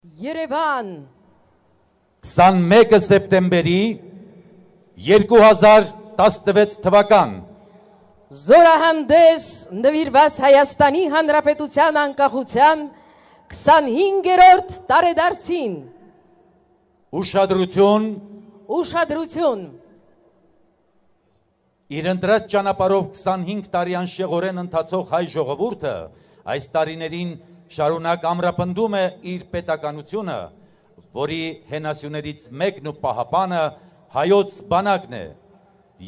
Երևան 21 սեպտեմբերի 2016 թվական Զորահանդես նվիրված Հայաստանի Հանրապետության անկախության 25-րդ տարեդարձին ուշադրություն իր ընտրած ճանապարհով 25 տարի անշեղորեն ընթացող հայ ժողովուրդը այս տարիներին շարունակ ամրապնդում է իր պետականությունը, որի հենասյուներից մեկն ու պահապանը հայոց բանակն է,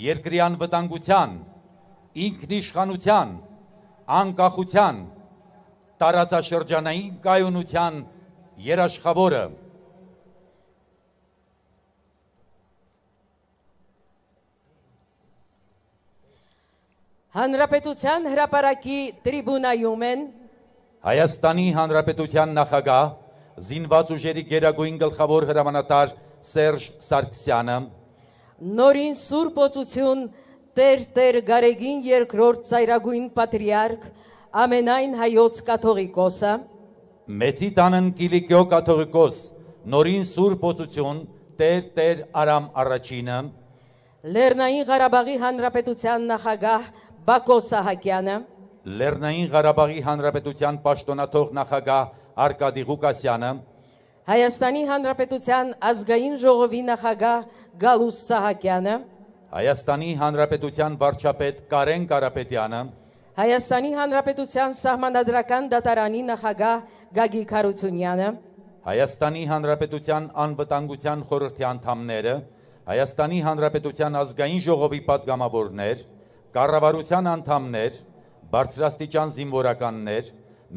երկրի անվտանգության, ինքնիշխանության, անկախության, տարածաշրջանային կայունության երաշխավորը։ Հանրապետության հրապարակի տրիբունայում են Հայաստանի Հանրապետության նախագահ, զինված ուժերի գերագույն գլխավոր հրամանատար Սերժ Սարգսյանը, նորին Սուրբ Օծություն Տեր Գարեգին II ծայրագույն պատրիարք ամենայն հայոց կաթողիկոսը, Մեծի տանն Կիլիկիո կաթողիկոս, նորին Սուրբ Օծություն Տեր Արամ առաջինը, Լեռնային Ղարաբաղի Հանրապետության նախագահ Բակո Սահակյանը, Լեռնային Ղարաբաղի Հանրապետության պաշտոնաթող նախագահ Արկադի Ղուկասյանը, Հայաստանի Հանրապետության ազգային ժողովի նախագահ Գալուս Սահակյանը, Հայաստանի Հանրապետության վարչապետ Կարեն Կարապետյանը, Հայաստանի Հանրապետության Սահմանադրական դատարանի նախագահ Գագիկ Հարությունյանը, Հայաստանի Հանրապետության անվտանգության խորհրդի անդամները, Հայաստանի Հանրապետության ազգային ժողովի պատգամավորներ, կառավարության անդամներ, բարձրաստիճան զինվորականներ,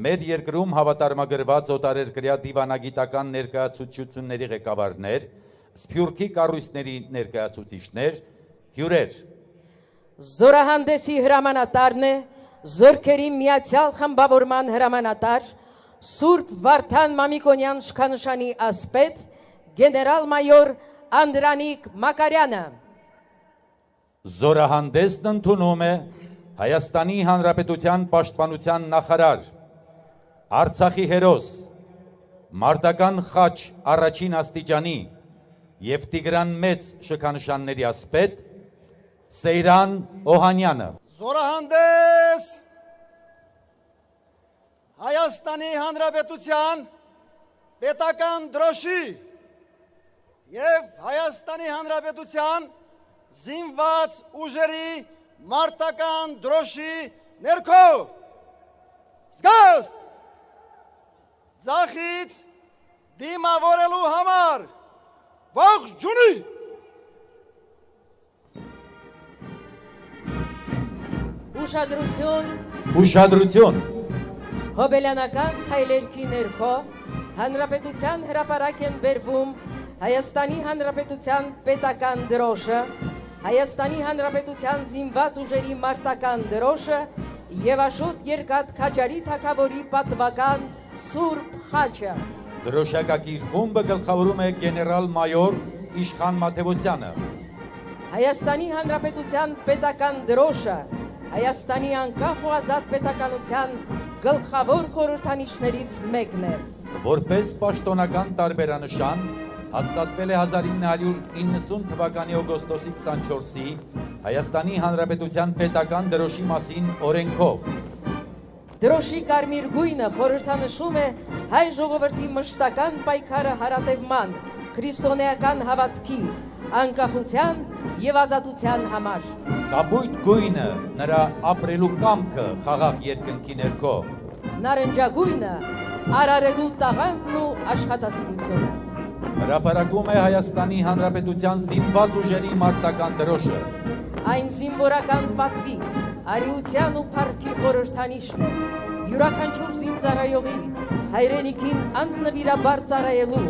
մեր երկրում հավատարմագրված օտարերկրյա դիվանագիտական ներկայացուցիչների ղեկավարներ, սփյուռքի կառույցների ներկայացուցիչներ, հյուրեր։ Զորահանդեսի հրամանատարն է Զորքերի միացյալ խմբավորման հրամանատար Սուրբ Վարդան Մամիկոնյան շքանշանի ասպետ գեներալ-մայոր Անդրանիկ Մակարյանը։ Զորահանդեսն ընդունում է Հայաստանի Հանրապետության պաշտպանության նախարար, Արցախի հերոս, մարտական խաչ առաջին աստիճանի և Տիգրան մեծ շքանշանների ասպետ Սեյրան Օհանյանը։ Զորահանդես Հայաստանի Հանրապետության պետական դրոշի և Հայաստանի Հանրապետության զինված ուժերի մարտական դրոշի ներքո զգաստ ձախից դիմավորելու համար ողջունի։ Ուշադրություն Հոբելյանական քայլերքի ներքո Հանրապետության հրապարակ են բերվում Հայաստանի Հանրապետության պետական դրոշը, Հայաստանի Հանրապետության զինված ուժերի մարտական դրոշը և Աշոտ Երկաթ Քաջարի թագավորի պատվական Սուրբ խաչը։ Դրոշակակիր խումբը գլխավորում է գեներալ-մայոր Իշխան Մաթևոսյանը։ Հայաստանի Հանրապետության պետական դրոշը Հայաստանի անկախ ու ազատ պետականության գլխավոր խորհրդանիշներից մեկն է։ Որպես պաշտոնական տարբերանշան հաստատվել է 1990 թվականի օգոստոսի 24-ի Հայաստանի Հանրապետության պետական դրոշի մասին օրենքով։ Դրոշի կարմիր գույնը խորհրդանշում է հայ ժողովրդի մշտական պայքարը հարատևման, քրիստոնեական հավատքի, անկախության և ազատության համար։ Կապույտ գույնը նրա ապրելու կամքը խաղաղ երկնքի ներքո։ Նարնջագույնը արարելու տաղանդն ու աշխատասիրությունը։ Հրապարակում է Հայաստանի Հանրապետության զինված ուժերի մարտական դրոշը։ Այն զինվորական պատվի, արիության ու փառքի խորհրդանիշն է, յուրաքանչյուր զինծառայողի հայրենիքին անձնվիրաբար ծառայելու,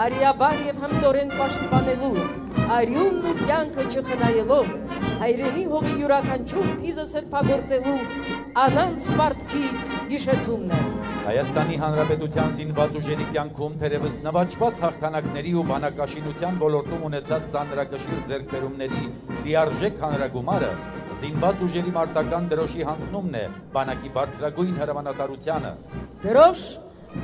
արիաբար և հմտորեն պաշտպանելու, արյունն ու կյանքը չխնայելով, հայրենի հողի յուրաքանչյուր թիզը սրբագործելու անանց պարտքի հիշեցումն է։ Հայաստանի Հանրապետության զինված ուժերի կյանքում թերևս նվաճված հաղթանակների ու բանակաշինության ոլորտում ունեցած ծանրակշիռ ձեռքբերումների լիարժեք հանրագումարը զինված ուժերի մարտական դրոշի հանձնումն է բանակի բարձրագույն հրամանատարությանը։ Դրոշ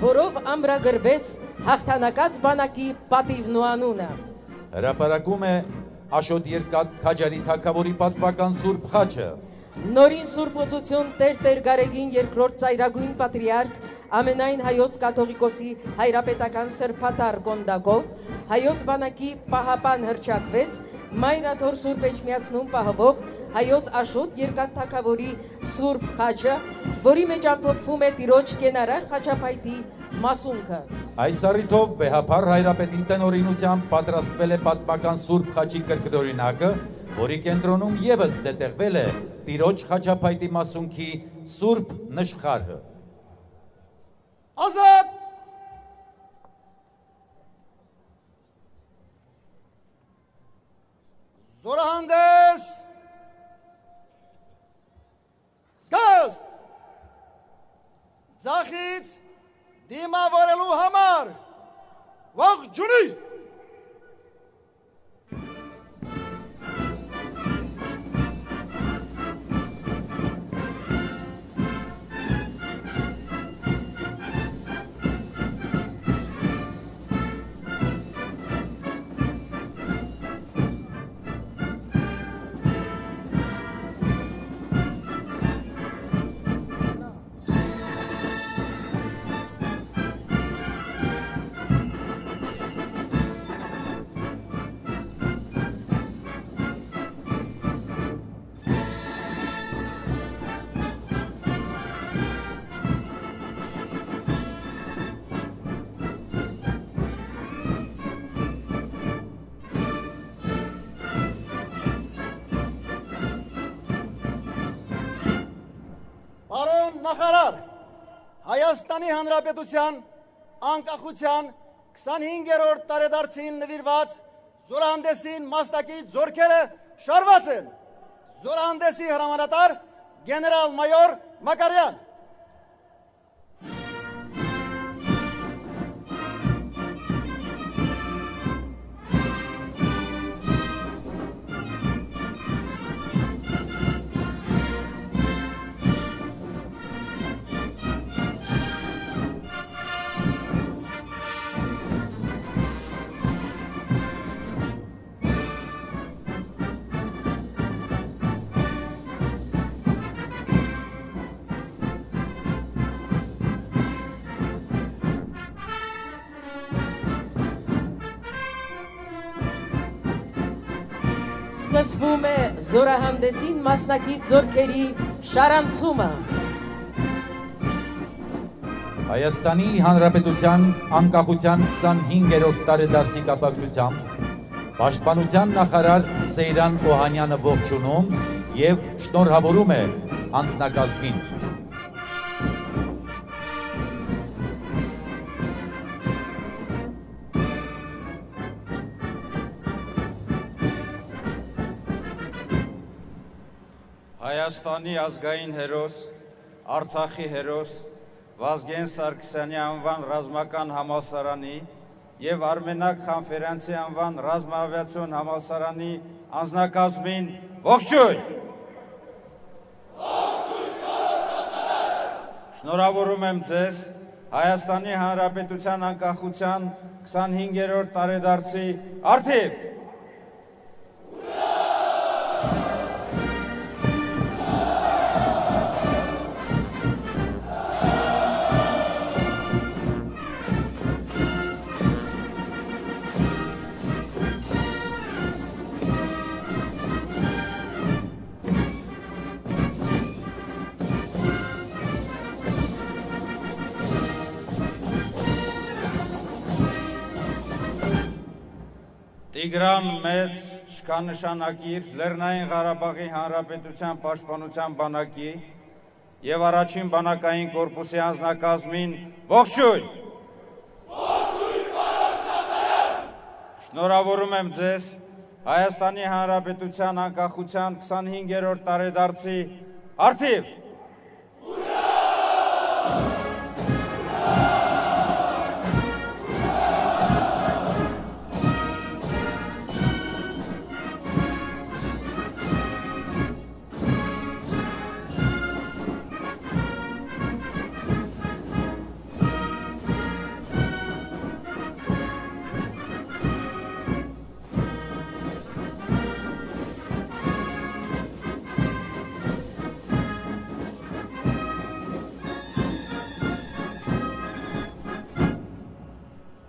որով ամրագրվեց հաղթանակած բանակի պատիվն ու անունը։ Հրապարակում է Աշոտ Երկաթ Քաջարի թագավորի պատվական Սուրբ խաչը։ Նորին Սուրբ Օծություն Տեր Գարեգին երկրորդ ծայրագույն պատրիարք ամենայն հայոց կաթողիկոսի հայրապետական սրբատար կոնդակով հայոց բանակի պահապան հռչակվեց Մայրաթոր Սուրբ Էջմիածնում պահվող հայոց Աշոտ Երկաթ թագավորի Սուրբ խաչը, որի մեջ ամփոփվում է Տիրոջ կենարար խաչապայտի մասունքը։ Այս առիթով վեհափառ հայրապետի տնօրինությամբ պատրաստվել է պատմական Սուրբ խաչի կրկնօրինակը, որի կենտրոնում ևս զետեղվել է Տիրոջ խաչապայտի մասունքի Սուրբ նշխարը։ Ազատ! Զորահանդես! Զգաստ! Ձախից դիմավորելու համար ողջունի! Պարոն նախարար, Հայաստանի Հանրապետության անկախության 25-րդ տարեդարձին նվիրված զորահանդեսին մասնակից զորքերը շարված են։ Զորահանդեսի հրամանատար գեներալ մայոր Մակարյան։ Սկսվում է զորահանդեսին մասնակից զորքերի շարանցումը։ Հայաստանի Հանրապետության անկախության 25-րդ տարեդարձի կապակցությամբ Պաշտպանության նախարար Սեյրան Օհանյանը ողջունում եւ շնորհավորում է անձնակազմին։ Հայաստանի ազգային հերոս, Արցախի հերոս, Վազգեն Սարգսյանի անվան ռազմական համալսարանի և Արմենակ Խանֆերանցի անվան ռազմաավիացիոն համալսարանի անձնակազմին ողջույն։ Շնորհավորում եմ ձեզ Հայաստանի Հանրապետության անկախության 25-րդ տարեդարձի առթիվ։ Տիգրան Մեծ շքանշանակիր Լեռնային Ղարաբաղի Հանրապետության պաշտպանության բանակի և առաջին բանակային կորպուսի անձնակազմին ողջույն։ Շնորհավորում եմ ձեզ Հայաստանի Հանրապետության անկախության 25-րդ տարեդարձի առթիվ։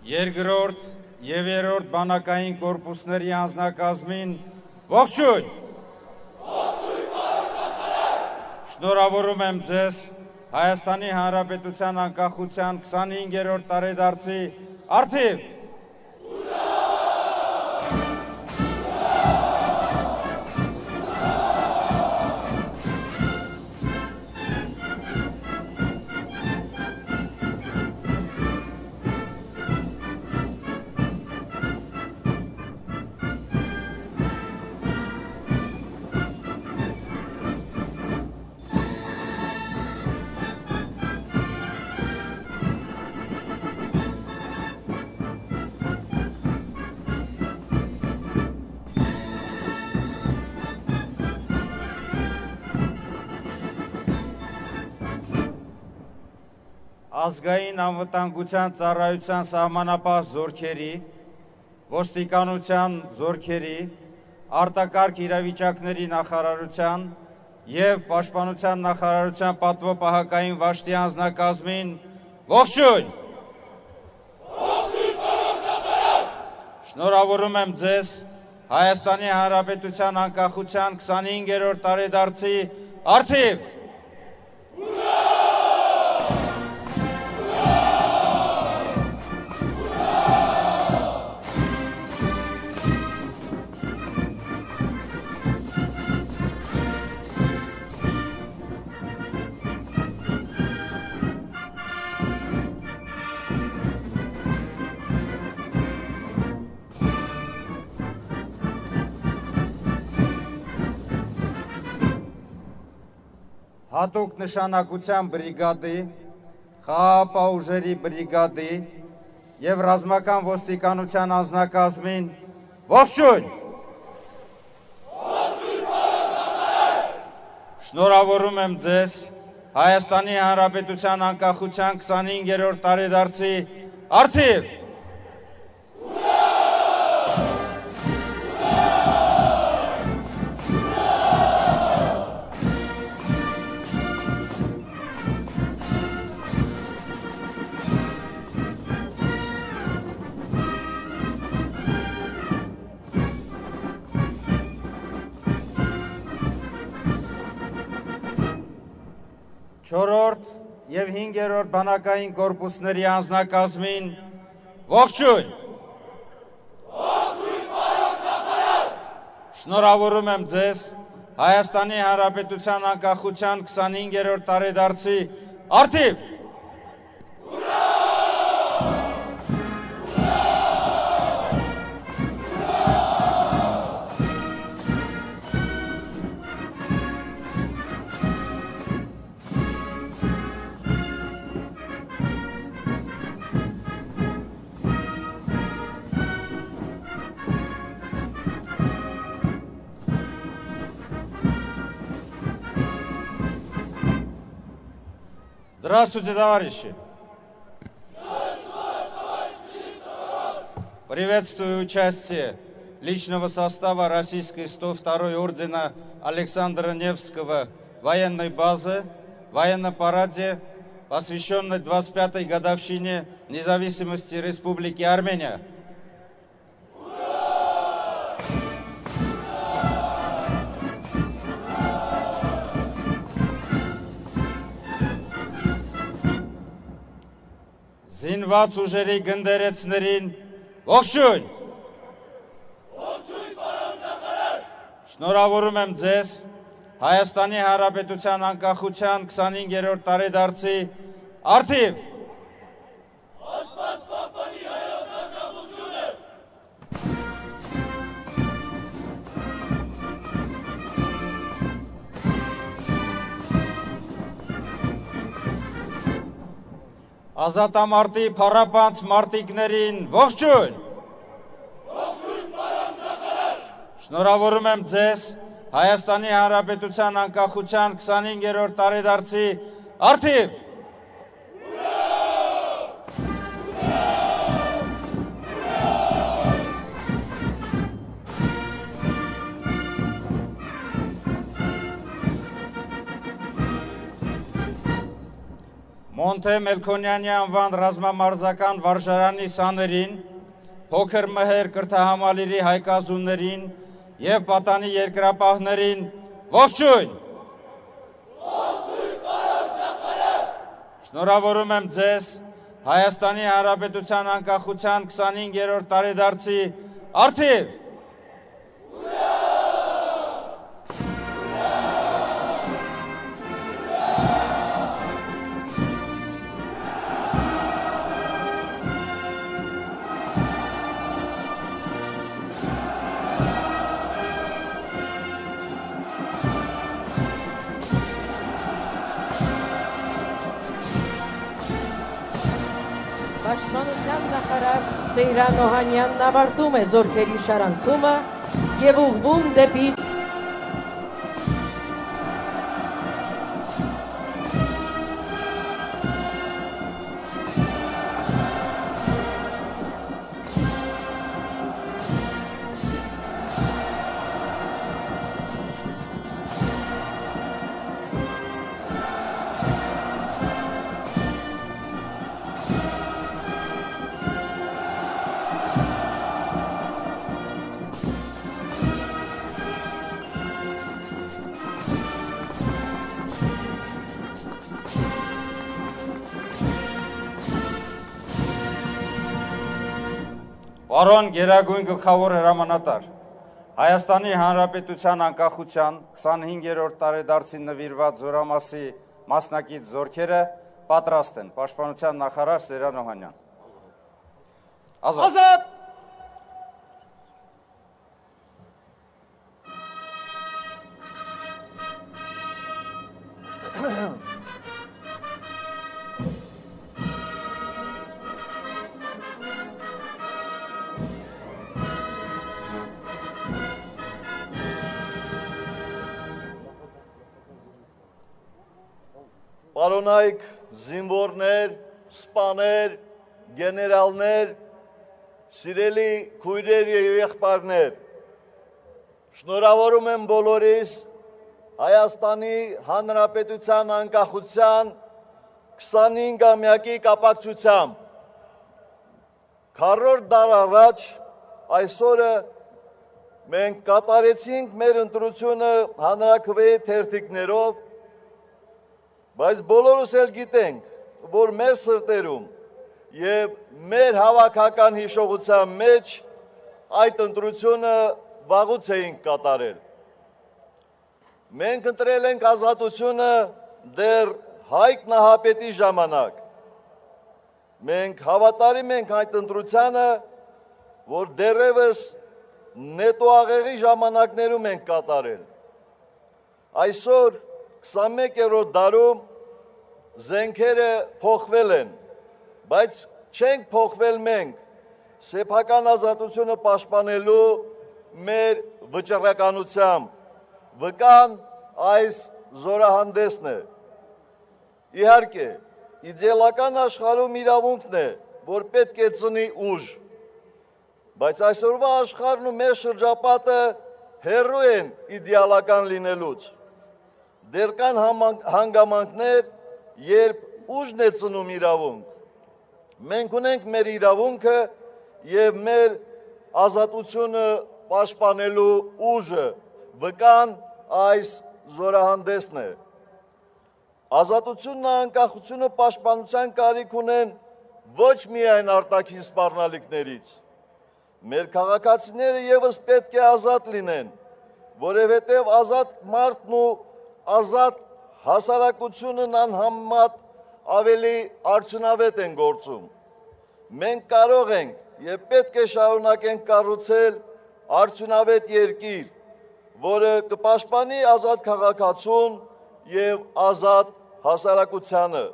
երկրորդ և երրորդ բանակային կորպուսների անձնակազմին ողջույն։ Շնորհավորում եմ ձեզ Հայաստանի Հանրապետության անկախության 25-րդ տարեդարձի առթիվ։ Ազգային անվտանգության ծառայության սահմանապահ զորքերի, ոստիկանության զորքերի, արտակարգ իրավիճակների նախարարության և պաշտպանության նախարարության պատվոպահակային վաշտի անձնակազմին ողջույն։ Շնորհավորում եմ ձեզ Հայաստանի Հանրապետության անկախության 25-րդ տարեդարձի առթիվ։ Հատուկ նշանակության բրիգադի, խաղաղապահ ուժերի բրիգադի և ռազմական ոստիկանության անձնակազմին ողջույն։ Շնորհավորում եմ ձեզ Հայաստանի Հանրապետության անկախության 25-րդ տարեդարձի առթիվ։ Չորրորդ և հինգերորդ բանակային կորպուսների անձնակազմին ողջույն։ Շնորհավորում եմ ձեզ Հայաստանի Հանրապետության անկախության 25-րդ տարեդարձի առթիվ։ Здравствуйте, товарищи! Приветствую участие личного состава российской 102-й ордена Александра Невского военной базы, военном параде, посвященной 25-й годовщине независимости Республики Армения. Զինված ուժերի գնդերեցներին ողջույն։ Շնորհավորում եմ ձեզ Հայաստանի Հանրապետության անկախության 25-րդ տարեդարձի առթիվ։ Ազատամարտի փառապանծ մարտիկներին ողջույն։ Շնորհավորում եմ ձեզ Հայաստանի Հանրապետության անկախության 25-րդ տարեդարձի առթիվ։ Մոնթե Մելքոնյանի անվան ռազմամարզական վարժարանի սաներին, փոքր մհեր կրթահամալիրի հայկազուներին և պատանի երկրապահներին ողջույն։ Շնորհավորում եմ ձեզ Հայաստանի Հանրապետության անկախության 25-րդ տարեդարձի առթիվ։ Պաշտպանության նախարար Սեյրան Օհանյանն ավարտում է զորքերի շարանցումը և ուղղվում դեպի Պարոն Գերագույն գլխավոր հրամանատար, Հայաստանի Հանրապետության անկախության 25-րդ տարեդարձին նվիրված զորամասի մասնակից զորքերը պատրաստ են։ Պաշտպանության նախարար Սեյրան Օհանյան։ Ազատ! Պարոնայք, զինվորներ, սպաներ, գեներալներ, սիրելի քույրեր և եղբայրներ, շնորհավորում եմ բոլորիս Հայաստանի Հանրապետության անկախության 25-ամյակի կապակցությամբ։ 40 դար առաջ այսօրը մենք կատարեցինք մեր ընտրությունը հանրաքվեի թերթիկներով, բայց բոլորս էլ գիտենք, որ մեր սրտերում և մեր հավաքական հիշողության մեջ այդ ընտրությունը վաղուց էինք կատարել։ Մենք ընտրել ենք ազատությունը դեռ Հայկ Նահապետի ժամանակ։ Մենք հավատարիմ ենք այդ ընտրությանը, որ դեռևս նետոաղեղի ժամանակներում ենք կատարել։ Այսօր 21-րդ դարում զենքերը փոխվել են, բայց չենք փոխվել մենք սեփական ազատությունը պաշտպանելու մեր վճռականությամբ, վկան այս զորահանդեսն է։ Իհարկե, իդեալական աշխարհում իրավունքն է, որ պետք է ծնի ուժ, բայց այսօրվա աշխարհն ու մեր շրջապատը հեռու են իդեալական լինելուց։ Դեռ կան հանգամանքներ, երբ ուժն է ծնում իրավունք։ Մենք ունենք մեր իրավունքը և մեր ազատությունը պաշտպանելու ուժը, վկան այս զորահանդեսն է։ Ազատությունն ու անկախությունը պաշտպանության կարիք ունեն ոչ միայն արտաքին սպառնալիքներից։ Մեր քաղաքացիները ևս պետք է ազատ լինեն, որովհետև ազատ մարդն ու ազատ հասարակությունն անհամեմատ ավելի արդյունավետ են գործում։ Մենք կարող ենք և պետք է շարունակենք կառուցել արդյունավետ երկիր, որը կպաշտպանի ազատ քաղաքացուն և ազատ հասարակությանը։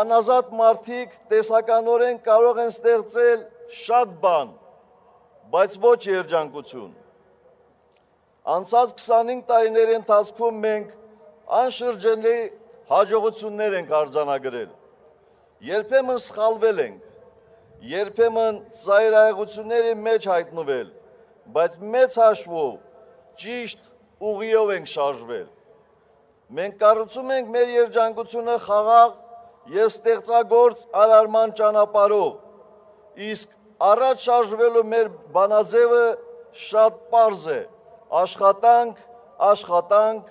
Անազատ մարդիկ տեսականորեն կարող են ստեղծել շատ բան, բայց ոչ երջանկություն։ Անցած 25 տարիների ընթացքում մենք անշրջելի հաջողություններ ենք արձանագրել։ Երբեմն սխալվել ենք, երբեմն ծայրահեղությունների մեջ հայտնվել, բայց մեծ հաշվով ճիշտ ուղիով ենք շարժվել։ Մենք կառուցում ենք մեր երջանկությունը խաղաղ եւ ստեղծագործ արարման ճանապարհով։ Իսկ առաջ շարժվելու մեր բանաձևը շատ պարզ է. աշխատանք, աշխատանք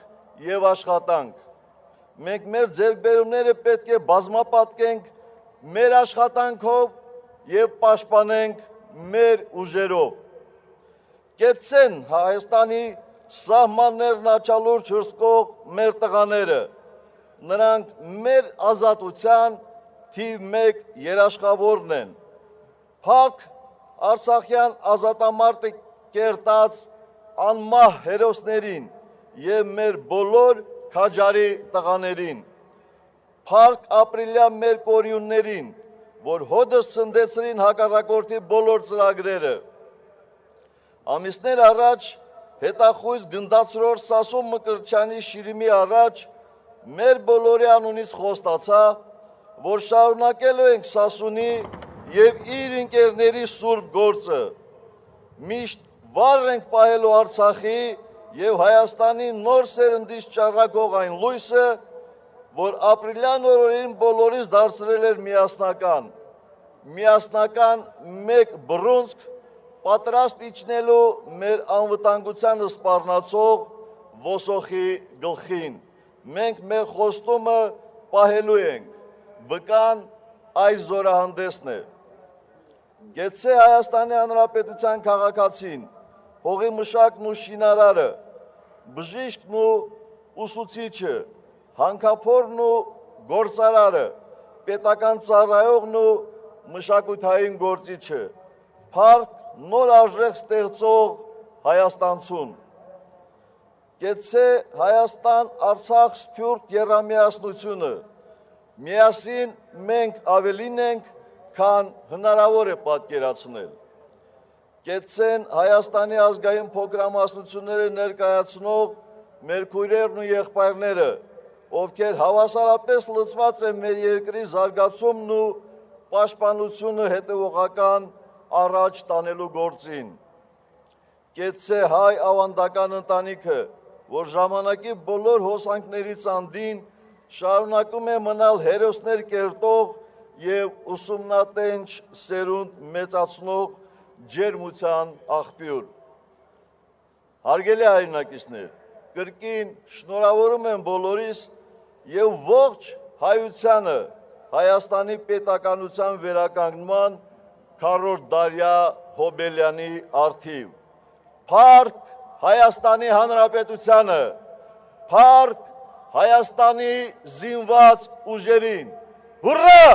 եւ աշխատանք։ Մենք մեր ձեռքբերումները պետք է բազմապատկենք մեր աշխատանքով եւ պաշտպանենք մեր ուժերով։ Կեցցեն Հայաստանի սահմաններն աչալուրջ հրսկող մեր տղաները, նրանք մեր ազատության թիվ 1 երաշխավորն են։ Փակ Արցախյան ազատամարտը կերտած անմահ հերոսներին եւ մեր բոլոր քաջարի տղաներին, փառք ապրիլյան մեր կորյուններին, որ հոդս ցնդեցրին հակառակորդի բոլոր ծրագրերը։ Ամիսներ առաջ հետախույզ գնդացրոր Սասուն Մկրտչյանի շիրիմի առաջ մեր բոլորի անունից խոստացա, որ շարունակելու ենք Սասունի եւ իր ընկերների սուրբ գործը։ Միշտ վառ ենք պահելու Արցախի եւ Հայաստանի նոր սերնդից ճառագող այն լույսը, որ ապրիլյան օրերին բոլորիս դարձրել էր միասնական մեկ բռունցք, պատրաստ իջնելու մեր անվտանգությանը սպառնացող ոսոխի գլխին։ Մենք մեր խոստումը պահելու ենք, վկան այս զորահանդեսն է։ Գեցե Հայաստանի Հանրապետության քաղաքացին, հողի մշակն ու շինարարը, բժիշկն ու ուսուցիչը, հանքափորն ու գործարարը, պետական ծառայողն ու մշակութային գործիչը, փառք նոր արժեք ստեղծող Հայաստանցուն։ Կեցցե Հայաստան-Արցախ սփյուռք եռամիասնությունը։ Միասին մենք ավելին ենք, քան հնարավոր է պատկերացնել։ Կեցցեն Հայաստանի ազգային փոքրամասնությունները ներկայացնող մեր քույրերն ու եղբայրները, ովքեր հավասարապես լծված են մեր երկրի զարգացումն ու պաշտպանությունը հետևողական առաջ տանելու գործին։ Կեցցե հայ ավանդական ընտանիքը, որ ժամանակի բոլոր հոսանքներից անդին շարունակում է մնալ հերոսներ կերտող եւ ուսումնատենչ սերունդ մեծացնող ջերմության աղբյուր։ Հարգելի հայրենակիցներ, կրկին շնորհավորում եմ բոլորիս եւ ողջ հայությանը Հայաստանի պետականության վերականգնման քառորդ դարյա Հոբելյանի արթիվ։ Փառք Հայաստանի Հանրապետությանը, փառք Հայաստանի զինված ուժերին։ Հուրրա!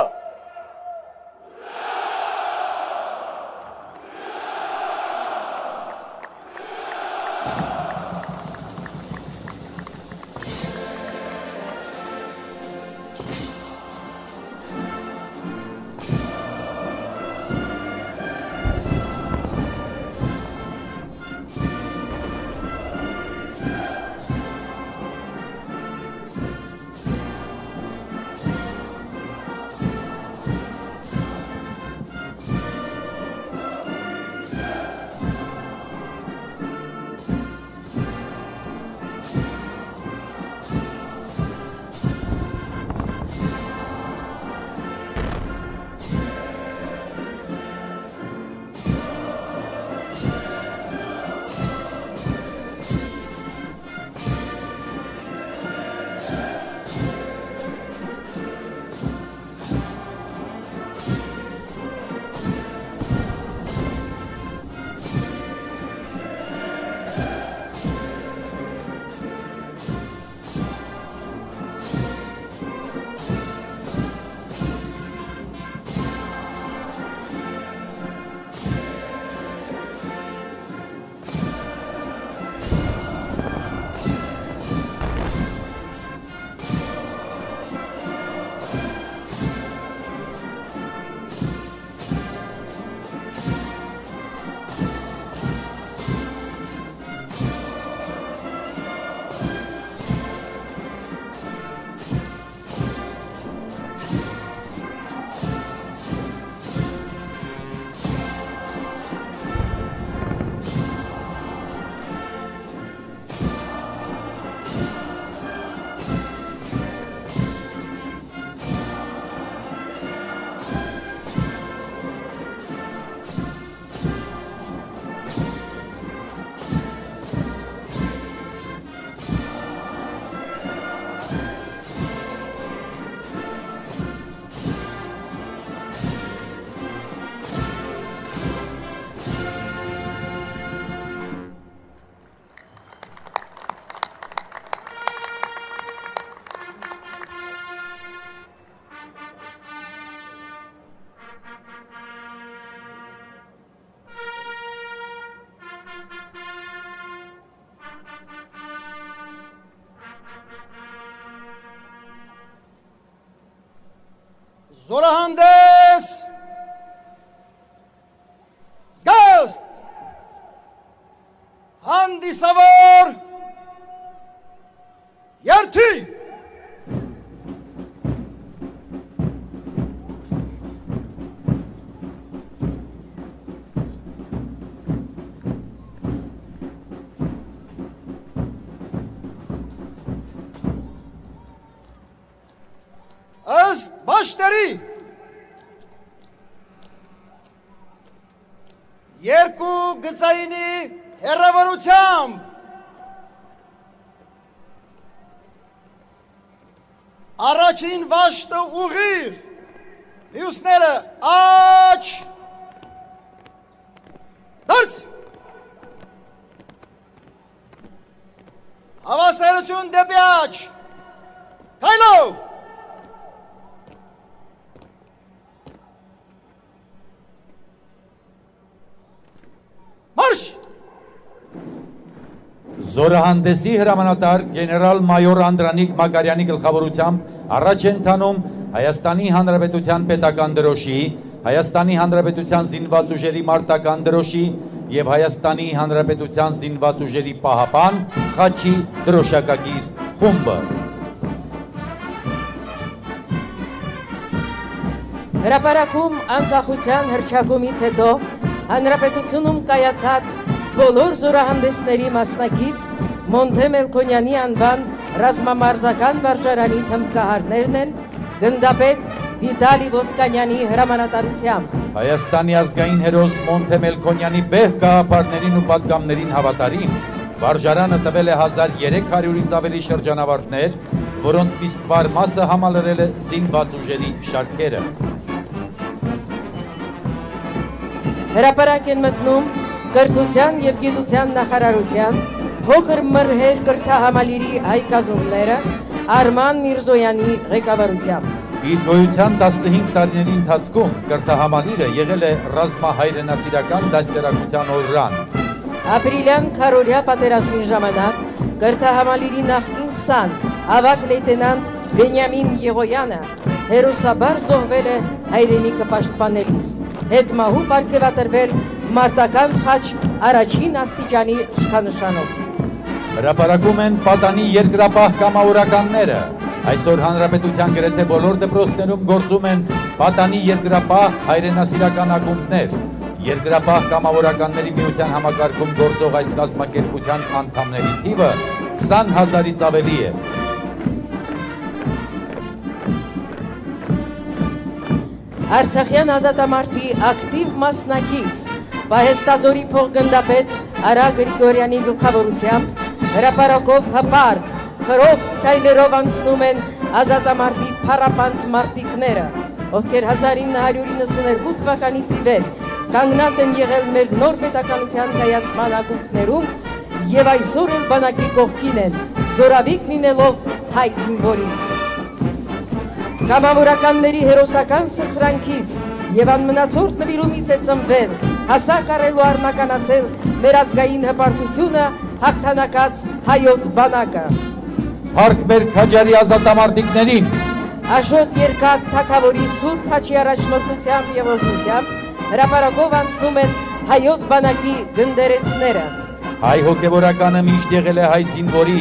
զորահանդես, զգաստ, հանդիսավոր, երթի, ըստ բաշտերի, երկու գծայինի հեռավորությամբ առաջին վաշտը ուղիղ, մյուսները աջ, դարձ, հավասարություն դեպի աջ, քայլով, մարշ! Զորահանդեսի հրամանատար գեներալ-մայոր Անդրանիկ Մակարյանի գլխավորությամբ առաջ են ընթանում Հայաստանի Հանրապետության պետական դրոշի, Հայաստանի Հանրապետության զինված ուժերի մարտական դրոշի եւ Հայաստանի Հանրապետության զինված ուժերի պահապան խաչի դրոշակագիր խումբը։ Հրապարակում անկախության հռչակումից հետո Հանրապետությունում կայացած բոլոր զորահանդեսների մասնակից Մոնթե Մելքոնյանի անվան ռազմամարզական վարժարանի թմբկահարներն են գնդապետ Վիտալի Ոսկանյանի հրամանատարությամբ։ Հայաստանի ազգային հերոս Մոնթե Մելքոնյանի բեղ գաղափարներին ու պատգամներին հավատարիմ վարժարանը տվել է 1300-ից ավելի շրջանավարտներ, որոնց պիստվար մասը համալրել է զինված ուժերի շարքերը։ Հրապարակ են մտնում կրթության եւ գիտության նախարարության փոքր մրհեր կրթահամալիրի հայկազումները Արման Միրզոյանի ղեկավարությամբ։ Իր գոյության 15 տարիների ընթացքում կրթահամալիրը եղել է ռազմահայրենասիրական դաստիարակության օրրան։ Ապրիլյան քարորյա պատերազմի ժամանակ կրթահամալիրի նախկին սան ավագ լեյտենանտ Բենյամին Եղոյանը հերոսաբար զոհվել է հայրենիքը պաշտպանելիս, հետմահու պարգևատրվել մարտական խաչ առաջին աստիճանի շքանշանով։ Հրապարակում են պատանի երկրապահ կամավորականները։ Այսօր հանրապետության գրեթե բոլոր դպրոցներում գործում են պատանի երկրապահ հայրենասիրական ակումբներ։ Երկրապահ կամավորականների միության համակարգում գործող այս կազմակերպության անդամների թիվը 20,000-ից ավելի է։ Արցախյան ազատամարտի ակտիվ մասնակից Պահեստազորի փոխգնդապետ Արա Գրիգորյանի գլխավորությամբ հրապարակով հպարտ, խրող քայլերով անցնում են ազատամարտի փառապանծ մարտիկները, ովքեր 1992 թվականից ի վեր կանգնած են եղել մեր նոր պետականության կայացման ակունքներում եւ այսօր էլ բանակի կողքին են, զորավիկ լինելով հայ զինվորի։ Կամավորականների հերոսական սխրանքից եւ անմնացորդ նվիրումից է ծնվել, հասակ առելու առնականացել մեր ազգային հպարտությունը հաղթանակած հայոց բանակը։ Փառք մեր քաջարի ազատամարտիկներին։ Աշոտ Երկաթ թագավորի Սուրբ Խաչի առաջնորդությամբ եւ օրհնությամբ հրապարակով անցնում են հայոց բանակի գնդերեցները։ Հայ հոգևորականը միշտ եղել է հայ զինվորի,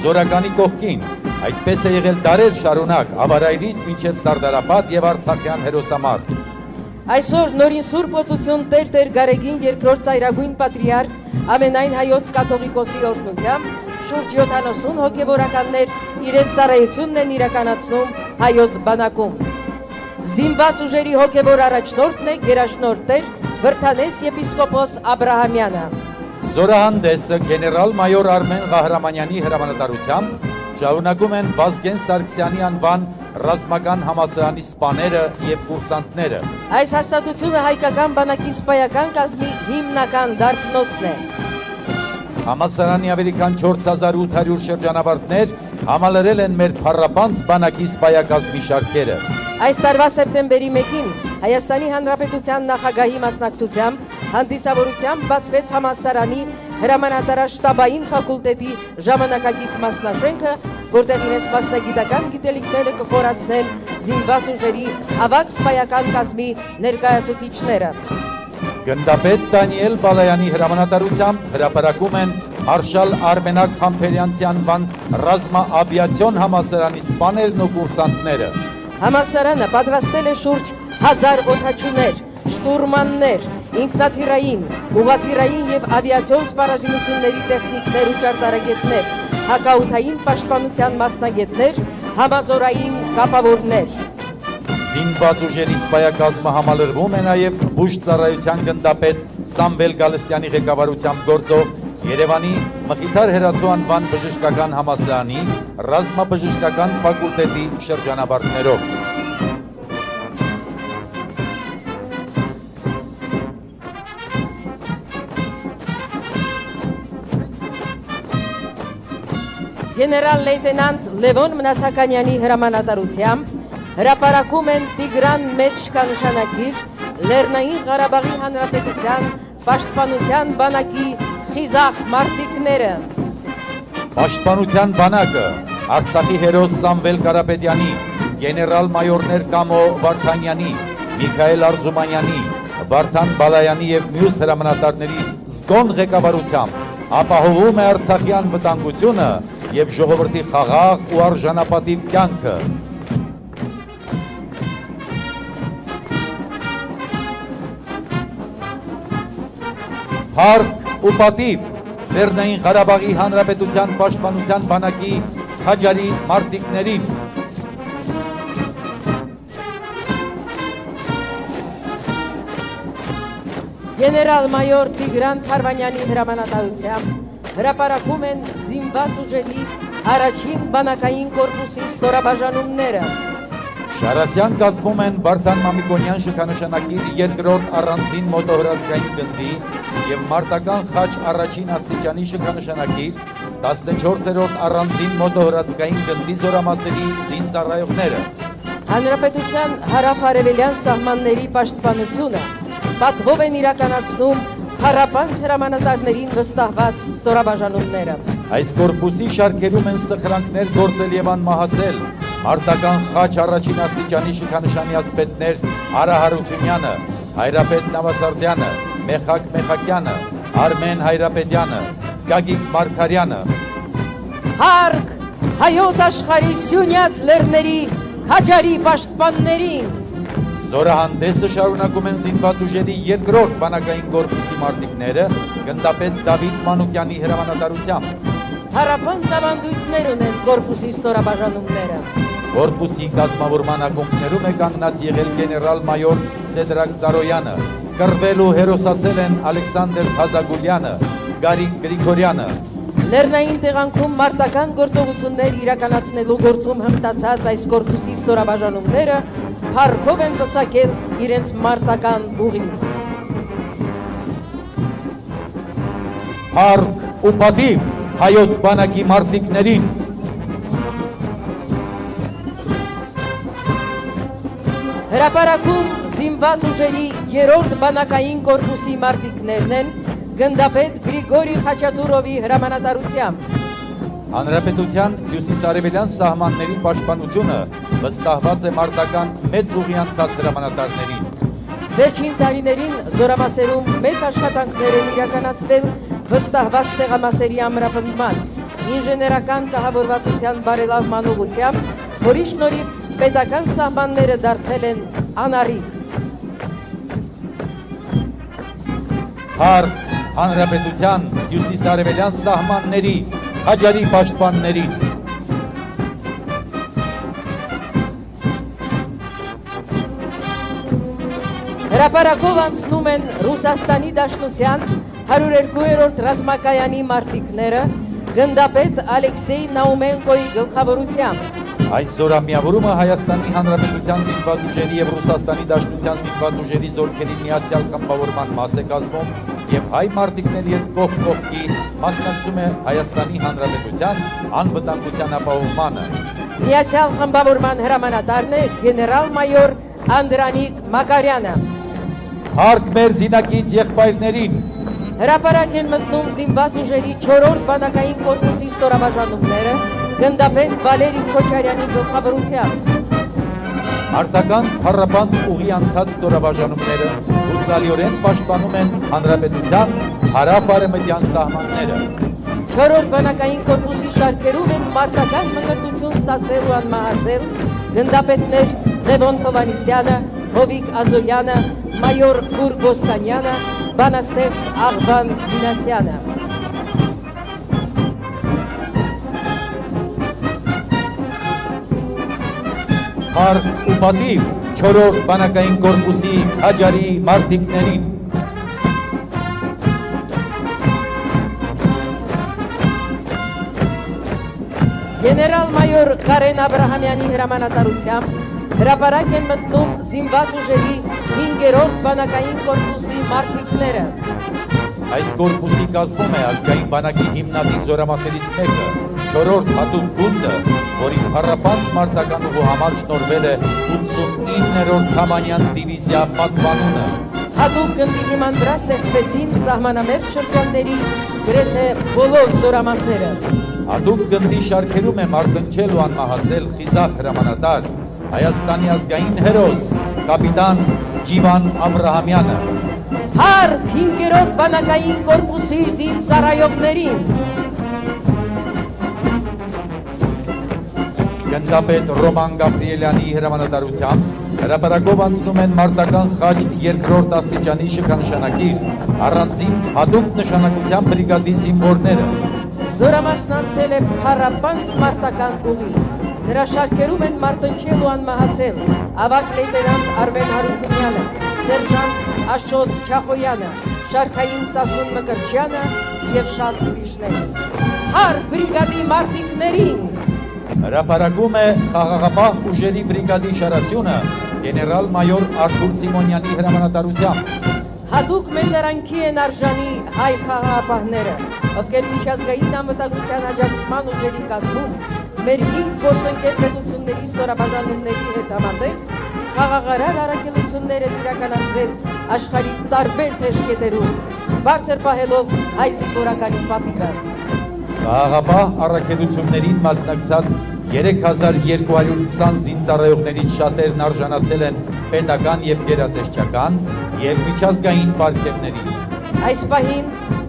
զորականի կողքին, այդպես է եղել դարեր շարունակ, Ավարայրից մինչև Սարդարապատ եւ Արցախյան հերոսամարտ։ Այսօր նորին Սուրբ Օծություն Տեր Գարեգին II ծայրագույն պատրիարք ամենայն հայոց կաթողիկոսի օրհնությամբ շուրջ 70 հոգևորականներ իրենց ծառայությունն են իրականացնում հայոց բանակում։ Զինված ուժերի հոգևոր առաջնորդն է գերաշնորհ Տեր Վրթանես եպիսկոպոս Աբրահամյանը։ Զորահանդեսը գեներալ-մայոր Արմեն Ղահրամանյանի հրամանատարությամբ շարունակում են Վազգեն Սարգսյանի անվան ռազմական համալսարանի սպաները եւ կուրսանտները։ Այս հաստատությունը հայկական բանակի սպայական կազմի հիմնական դարբնոցն է։ Համալսարանի ավելի քան 4800 շրջանավարտներ համալրել են մեր փառապանծ բանակի սպայակազմի շարքերը։ Այս տարվա սեպտեմբերի 1-ին Հայաստանի Հանրապետության նախագահի մասնակցությամբ հանդիսավորությամբ բացվեց համալսարանի հրամանատարաշտաբային ֆակուլտետի ժամանակակից մասնաշենքը, որտեղ իրենց մասնագիտական գիտելիքները կխորացնել զինված ուժերի ավագ սպայական կազմի ներկայացուցիչները։ Գնդապետ Դանիել Բալայանի հրամանատարությամբ հրապարակում են Մարշալ Արմենակ Համբերյանցի անվան ռազմաավիացիոն համալսարանի սպաներն ու կուրսանտները։ Համալսարանը պատրաստել է շուրջ 1000 օդաչուներ, շտուրմաններ, ինքնաթիռային, ուղղաթիռային եւ ավիացիոն սպառազինությունների տեխնիկներ ու ճարտարագետներ, հակաօդային պաշտպանության մասնագետներ, համազորային կապավորներ։ Զինված ուժերի սպայակազմը համալրվում է նաև բուժծառայության գնդապետ Սամվել Գալստյանի ղեկավարությամբ գործող Երևանի Մխիթար Հերացու անվան բժշկական համալսարանի ռազմաբժշկական ֆակուլտետի շրջանավարտներով։ Գեներալ լեյտենանտ Լևոն Մնացականյանի հրամանատարությամբ հրապարակում են Տիգրան մեջկանշանակիր Լեռնային Ղարաբաղի Հանրապետության պաշտպանության բանակի խիզախ մարտիկները։ Պաշտպանության բանակը Արցախի հերոս Սամվել Կարապետյանի, գեներալ մայորներ Կամո Վարդանյանի, Միքայել Արզումանյանի, Վարդան Բալայանի եւ մյուս հրամանատարների զգոն ղեկավարությամբ ապահովում է Արցախի անվտանգությունը եւ ժողովրդի խաղաղ ու արժանապատիվ կյանքը։ Հարկ ու պատիվ Լեռնային Ղարաբաղի Հանրապետության պաշտպանության բանակի քաջարի մարտիկներին։ Գեներալ մայոր Տիգրան Թարվանյանի հրամանատարությամբ հրապարակում են զինված ուժերի առաջին բանակային կորպուսի ստորաբաժանումները։ Շարասյան կազմում են Վարդան Մամիկոնյան շքանշանակիր երկրորդ առանձին մոտոհրազգային գնդի և մարտական խաչ առաջին աստիճանի շքանշանակիր 14-րդ առանձին մոտոհրազգային գնդի զորամասերի զինծառայողները։ Հանրապետության հարավ-արևելյան սահմանների պաշտպանությունը պատվով են իրականացնում փառապանց հրամանատարներին վստահված ստորաբաժանումները։ Այս կորպուսի շարքերում են սխրանքներ գործել և անմահացել մարտական խաչ առաջին աստիճանի շքանշանի ասպետներ Արա Հարությունյանը, Հայրապետ Նավասարդյանը, Մեխակ Մեխակյանը, Արմեն Հայրապետյանը, Գագիկ Մարգարյանը։ Հարկ հայոց աշխարհի սյունյաց լեռների քաջարի պաշտպաններին։ Զորահանդեսը շարունակում են զինված ուժերի երկրորդ բանակային կորպուսի մարտիկները գնդապետ Դավիթ Մանուկյանի հրամանատարությամբ։ Փառապանց ավանդույթներ ունեն կորպուսի ստորաբաժանումները։ Կորպուսի կազմավորման ակումբներում է կանգնած եղել գեներալ մայոր Սեդրակ Սարոյանը, կռվել ու հերոսացել են Ալեքսանդր Ղազագուլյանը, Գարիկ Գրիգորյանը։ Լեռնային տեղանքում մարտական գործողություններ իրականացնելու գործում հմտացած այս կորպուսի ստորաբաժանումները փառքով են պսակել իրենց մարտական ուղին։ Փառք ու պատիվ հայոց բանակի մարտիկներին։ Հրապարակում զինված ուժերի երրորդ բանակային կորպուսի մարտիկներն են գնդապետ Գրիգորի Խաչատուրովի հրամանատարությամբ։ Հանրապետության հյուսիսարևելյան սահմանների պաշտպանությունը վստահված է մարտական մեծ ուղի անցած հրամանատարներին։ Վերջին տարիներին զորամասերում մեծ աշխատանքներ են իրականացվել վստահված տեղամասերի ամրապնդման, ինժեներական կահավորվածության բարելավման ուղղությամբ, որի շնորհիվ պետական սահմանները դարձել են անառիկ։ Փառք Հանրապետության հյուսիսարևելյան սահմանների քաջարի պաշտպաններին։ Հրապարակով անցնում են Ռուսաստանի Դաշնության 102-րդ ռազմակայանի մարտիկները գնդապետ Ալեքսեյ Նաումենկոյի գլխավորությամբ։ Այս զորամիավորումը Հայաստանի Հանրապետության զինված ուժերի և Ռուսաստանի Դաշնության զինված ուժերի զորքերի միացյալ խմբավորման մաս է կազմում և հայ մարտիկների հետ կողք կողքի մասնակցում է Հայաստանի Հանրապետության անվտանգության ապահովմանը։ Միացյալ խմբավորման հրամանատարն է գեներալ մայոր Անդրանիկ Մակարյանը։ Հարկ մեր զինակից եղբայրներին։ Հրապարակ են մտնում զինված ուժերի 4-րդ բանակային կորպուսի ստորաբաժանումները գնդապետ Վալերի Քոչարյանի գլխավորությամբ։ Մարտական փառապանց ուղի անցած ստորաբաժանումները հուսալիորեն պաշտպանում են հանրապետության հարավ-արևմտյան սահմանները։ 4-րդ բանակային կորպուսի շարքերում են մարտական մկրտություն ստացել ու անմահացել գնդապետներ Լևոն Հովհաննիսյանը, Հովիկ Ազոյանը, մայոր Քուր Գոստանյանը, բանաստեղծ Աղբան Մինասյանը։ Հարկ ու պատիվ 4-րդ բանակային կորպուսի քաջարի մարտիկներին։ Գեներալ-մայոր Կարեն Աբրահամյանի հրամանատարությամբ հրապարակ են մտնում զինված ուժերի 5-րդ բանակային կորպուսի մարտիկները։ Այս կորպուսի կազմում է ազգային բանակի հիմնադիր զորամասերից մեկը, 4-րդ հատուկ գունդը, որի փառապանց մարտական ուղու համար շնորհվել է 89-րդ Թամանյան դիվիզիա պատվանունը։ Հատուկ գնդի հիման վրա ստեղծվեցին սահմանամերձ շրջանների գրեթե բոլոր զորամասերը։ Հատուկ գնդի շարքերում է մարտնչել ու անմահացել խիզախ հրամանատար Հայաստանի ազգային հերոս կապիտան Ջիվան Աբրահամյանը։ Հարկ 5-րդ բանակային կորպուսի զինծառայողներին։ Գնդապետ Ռոման Գաբրիելյանի հրամանատարությամբ հրապարակով անցնում են մարտական խաչ 2-րդ աստիճանի շքանշանակիր առանձին հատուկ նշանակության բրիգադի զինվորները։ Զորամասն անցել է փառապանց մարտական ուղի։ Նրա շարքերում են մարտնչել ու անմահացել ավագ լեյտենանտ Արմեն Հարությունյանը, սերժանտ Աշոտ Չախոյանը, շարքային Սասուն Մկրտչյանը եւ շատ ուրիշներ։ Հարկ բրիգադի մարտիկներին։ Հրապարակում է խաղաղապահ ուժերի բրիգադի շարասյունը գեներալ-մայոր Արթուր Սիմոնյանի հրամանատարությամբ։ Հատուկ մեծարանքի են արժանի հայ խաղաղապահները, ովքեր միջազգային անվտանգության աջակցման ուժերի կազմում մեր 5 գործընկեր պետությունների ստորաբաժանումների հետ համատեղ խաղաղարար առաքելություններ են իրականացրել աշխարհի տարբեր թեժկետերում, բարձր պահելով հայ զինվորականի պատիվը։ Խաղաղապահ առաքելություններին մասնակցած 3220 զինծառայողներից շատերն արժանացել են պետական եւ գերատեսչական եւ միջազգային պարգևների։ Այս պահին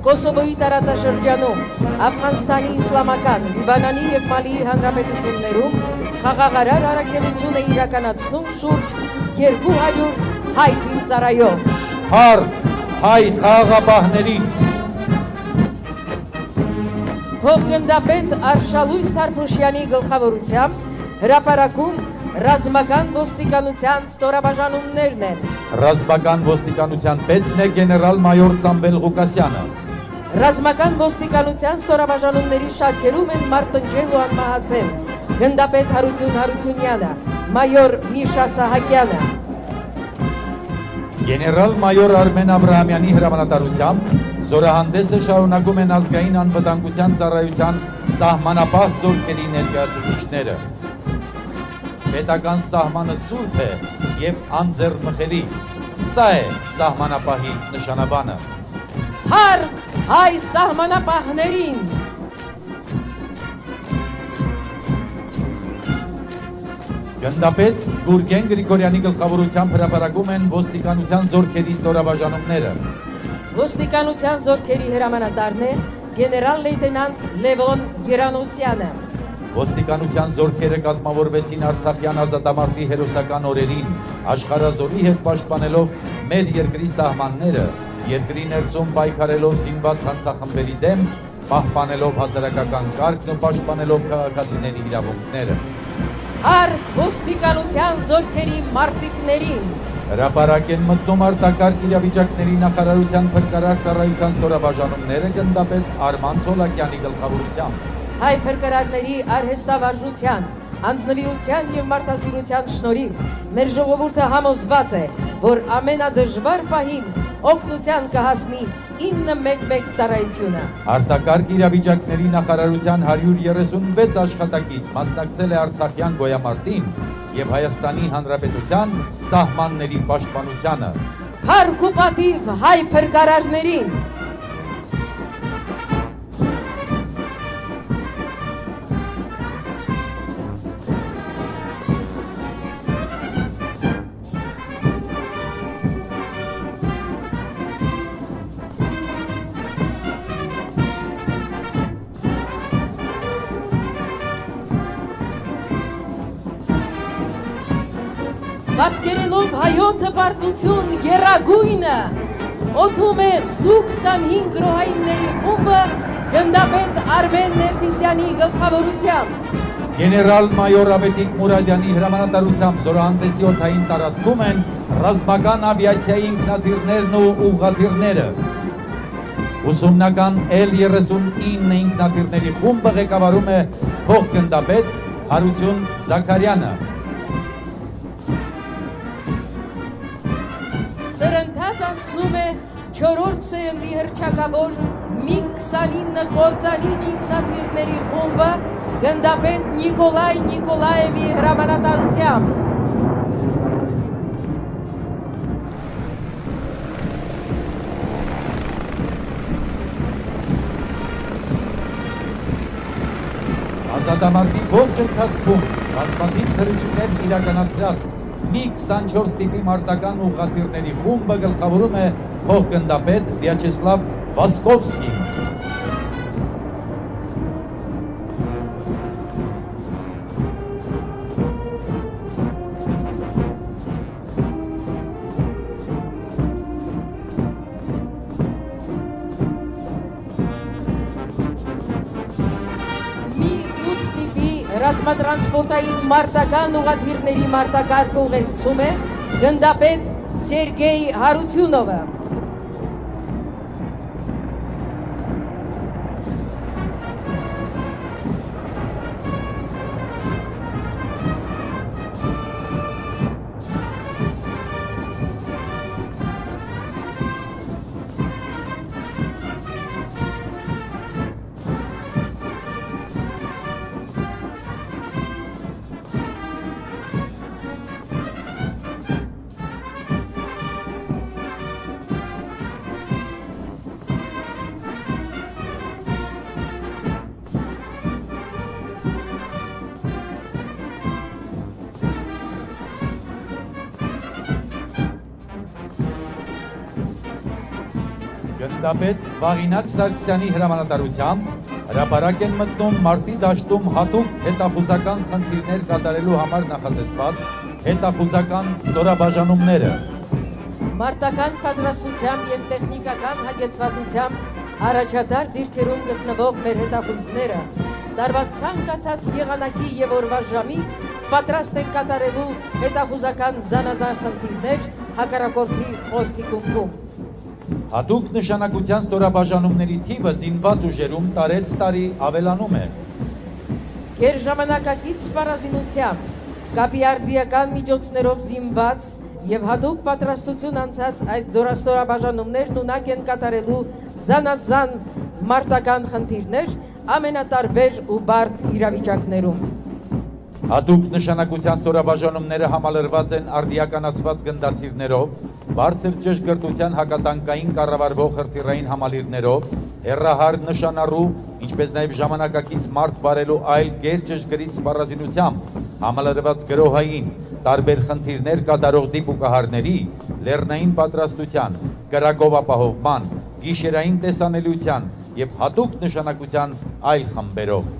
Կոսովոյի տարածաշրջանում, Աֆղանստանի իսլամական, Լիբանանի եւ Մալիի հանրապետություններում խաղաղարար առաքելություն է իրականացնում շուրջ 200 հայ զինծառայող։ Հարկ հայ խաղաղապահներին։ Փոխգնդապետ Արշալույս Թարփուշյանի գլխավորությամբ հրապարակում ռազմական ոստիկանության ստորաբաժանումներն են։ Ռազմական ոստիկանության պետն է գեներալ-մայոր Սամվել Ղուկասյանը։ Ռազմական ոստիկանության ստորաբաժանումների շարքերում են մարտնջել ու անմահացել գնդապետ Հարություն Հարությունյանը, մայոր Միշա Սահակյանը։ Գեներալ-մայոր Արմեն Աբրահամյանի հրամանատարությամբ զորահանդեսը շարունակում են ազգային անվտանգության ծառայության սահմանապահ զորքերի ներկայացուցիչները։ Պետական սահմանը սուրբ է եւ անձեռնմխելի։ Սա է սահմանապահի նշանաբանը։ Հարկ հայ սահմանապահներին։ Գնդապետ Գուրգեն Գրիգորյանի գլխավորությամբ հրապարակում են ոստիկանության զորքերի ստորաբաժանումները։ Ոստիկանության զորքերի հրամանատարն է գեներալ լեյտենանտ Լևոն Երանոսյանը։ Ոստիկանության զորքերը կազմավորվեցին Արցախյան ազատամարտի հերոսական օրերին, աշխարհազորի հետ պաշտպանելով մեր երկրի սահմանները, երկրի ներսում պայքարելով զինված հանցախմբերի դեմ, պահպանելով հասարակական կարգն ու պաշտպանելով քաղաքացիների իրավունքները։ Հարկ ոստիկանության զորքերի մարտիկներին։ Հրապարակ են մտնում արտակարգ իրավիճակների նախարարության փրկարար ծառայության ստորաբաժանումները գնդապետ Արման Ցոլակյանի գլխավորությամբ։ Հայ փրկարարների արհեստավարժության, անձնվիրության եւ մարդասիրության շնորհիվ մեր ժողովուրդը համոզված է, որ ամենադժվար պահին օգնության կհասնի 911 ծառայությունը։ Արտակարգ իրավիճակների նախարարության 136 աշխատակից մասնակցել է Արցախյան գոյամարտին եւ Հայաստանի Հանրապետության սահմանների պաշտպանությանը։ Հարկ ու պատիվ հայ փրկարարներին։ պատկերելով հայոց հպարտություն եռագույնը, օդում է սուկ 25 գրոհայինների խումբը գնդապետ Արմեն Ներսիսյանի գլխավորությամբ։ Գեներալ-մայոր Ավետիք Մուրադյանի հրամանատարությամբ զորահանդեսի օդային տարածքում են ռազմական ավիացիայի ինքնաթիռներն ու ուղղաթիռները։ Ուսումնական L-39 ինքնաթիռների խումբը ղեկավարում է փոխգնդապետ Հարություն Զաքարյանը։ Սրընթաց անցնում է 4-րդ սերնդի հռչակավոր MiG-29 կործանիչ ինքնաթիռների խումբը գնդապետ Նիկոլայ Նիկոլաևի հրամանատարությամբ։ Ազատամարտի ողջ ընթացքում բազմաթիվ թռիչքներ իրականացրած MiG-24 տիպի մարտական ուղղաթիռների խումբը գլխավորում է փոխգնդապետ Վյաչեսլավ Վասկովսկին։ Ռազմատրանսպորտային մարտական ուղղաթիռների մարտակարգը ուղեկցում է գնդապետ Սերգեյ Հարությունովը։ Գնդապետ Վաղինակ Սարգսյանի հրամանատարությամբ հրապարակ են մտնում մարտի դաշտում հատուկ հետախուզական խնդիրներ կատարելու համար նախատեսված հետախուզական ստորաբաժանումները։ Մարտական պատրաստությամբ և տեխնիկական հագեցվածությամբ առաջադար դիրքերում գտնվող մեր հետախույզները տարվա ցանկացած եղանակի և օրվա ժամի պատրաստ են կատարելու հետախուզական զանազան խնդիրներ հակառակորդի խորքի կունդում։ Հատուկ նշանակության ստորաբաժանումների թիվը զինված ուժերում տարեց տարի ավելանում է։ Գերժամանակակից սպառազինությամբ, կապիարդիական միջոցներով զինված և հատուկ պատրաստություն անցած այդ զորաստորաբաժանումներն ունակ են կատարելու զանազան մարտական խնդիրներ ամենատարբեր ու բարդ իրավիճակներում։ Հատուկ նշանակության ստորաբաժանումները համալրված են արդիականացված գնդացիրներով, բարձր ճշգրտության հակատանկային կառավարվող հրթիռային համալիրներով, հեռահար նշանառու, ինչպես նաև ժամանակակից մարդ վարելու այլ գերճշգրիտ սպառազինությամբ համալրված գրոհային, տարբեր խնդիրներ կատարող դիպուկահարների, լեռնային պատրաստության, կրակով ապահովման, գիշերային տեսանելիության և հատուկ նշանակության այլ խմբերով։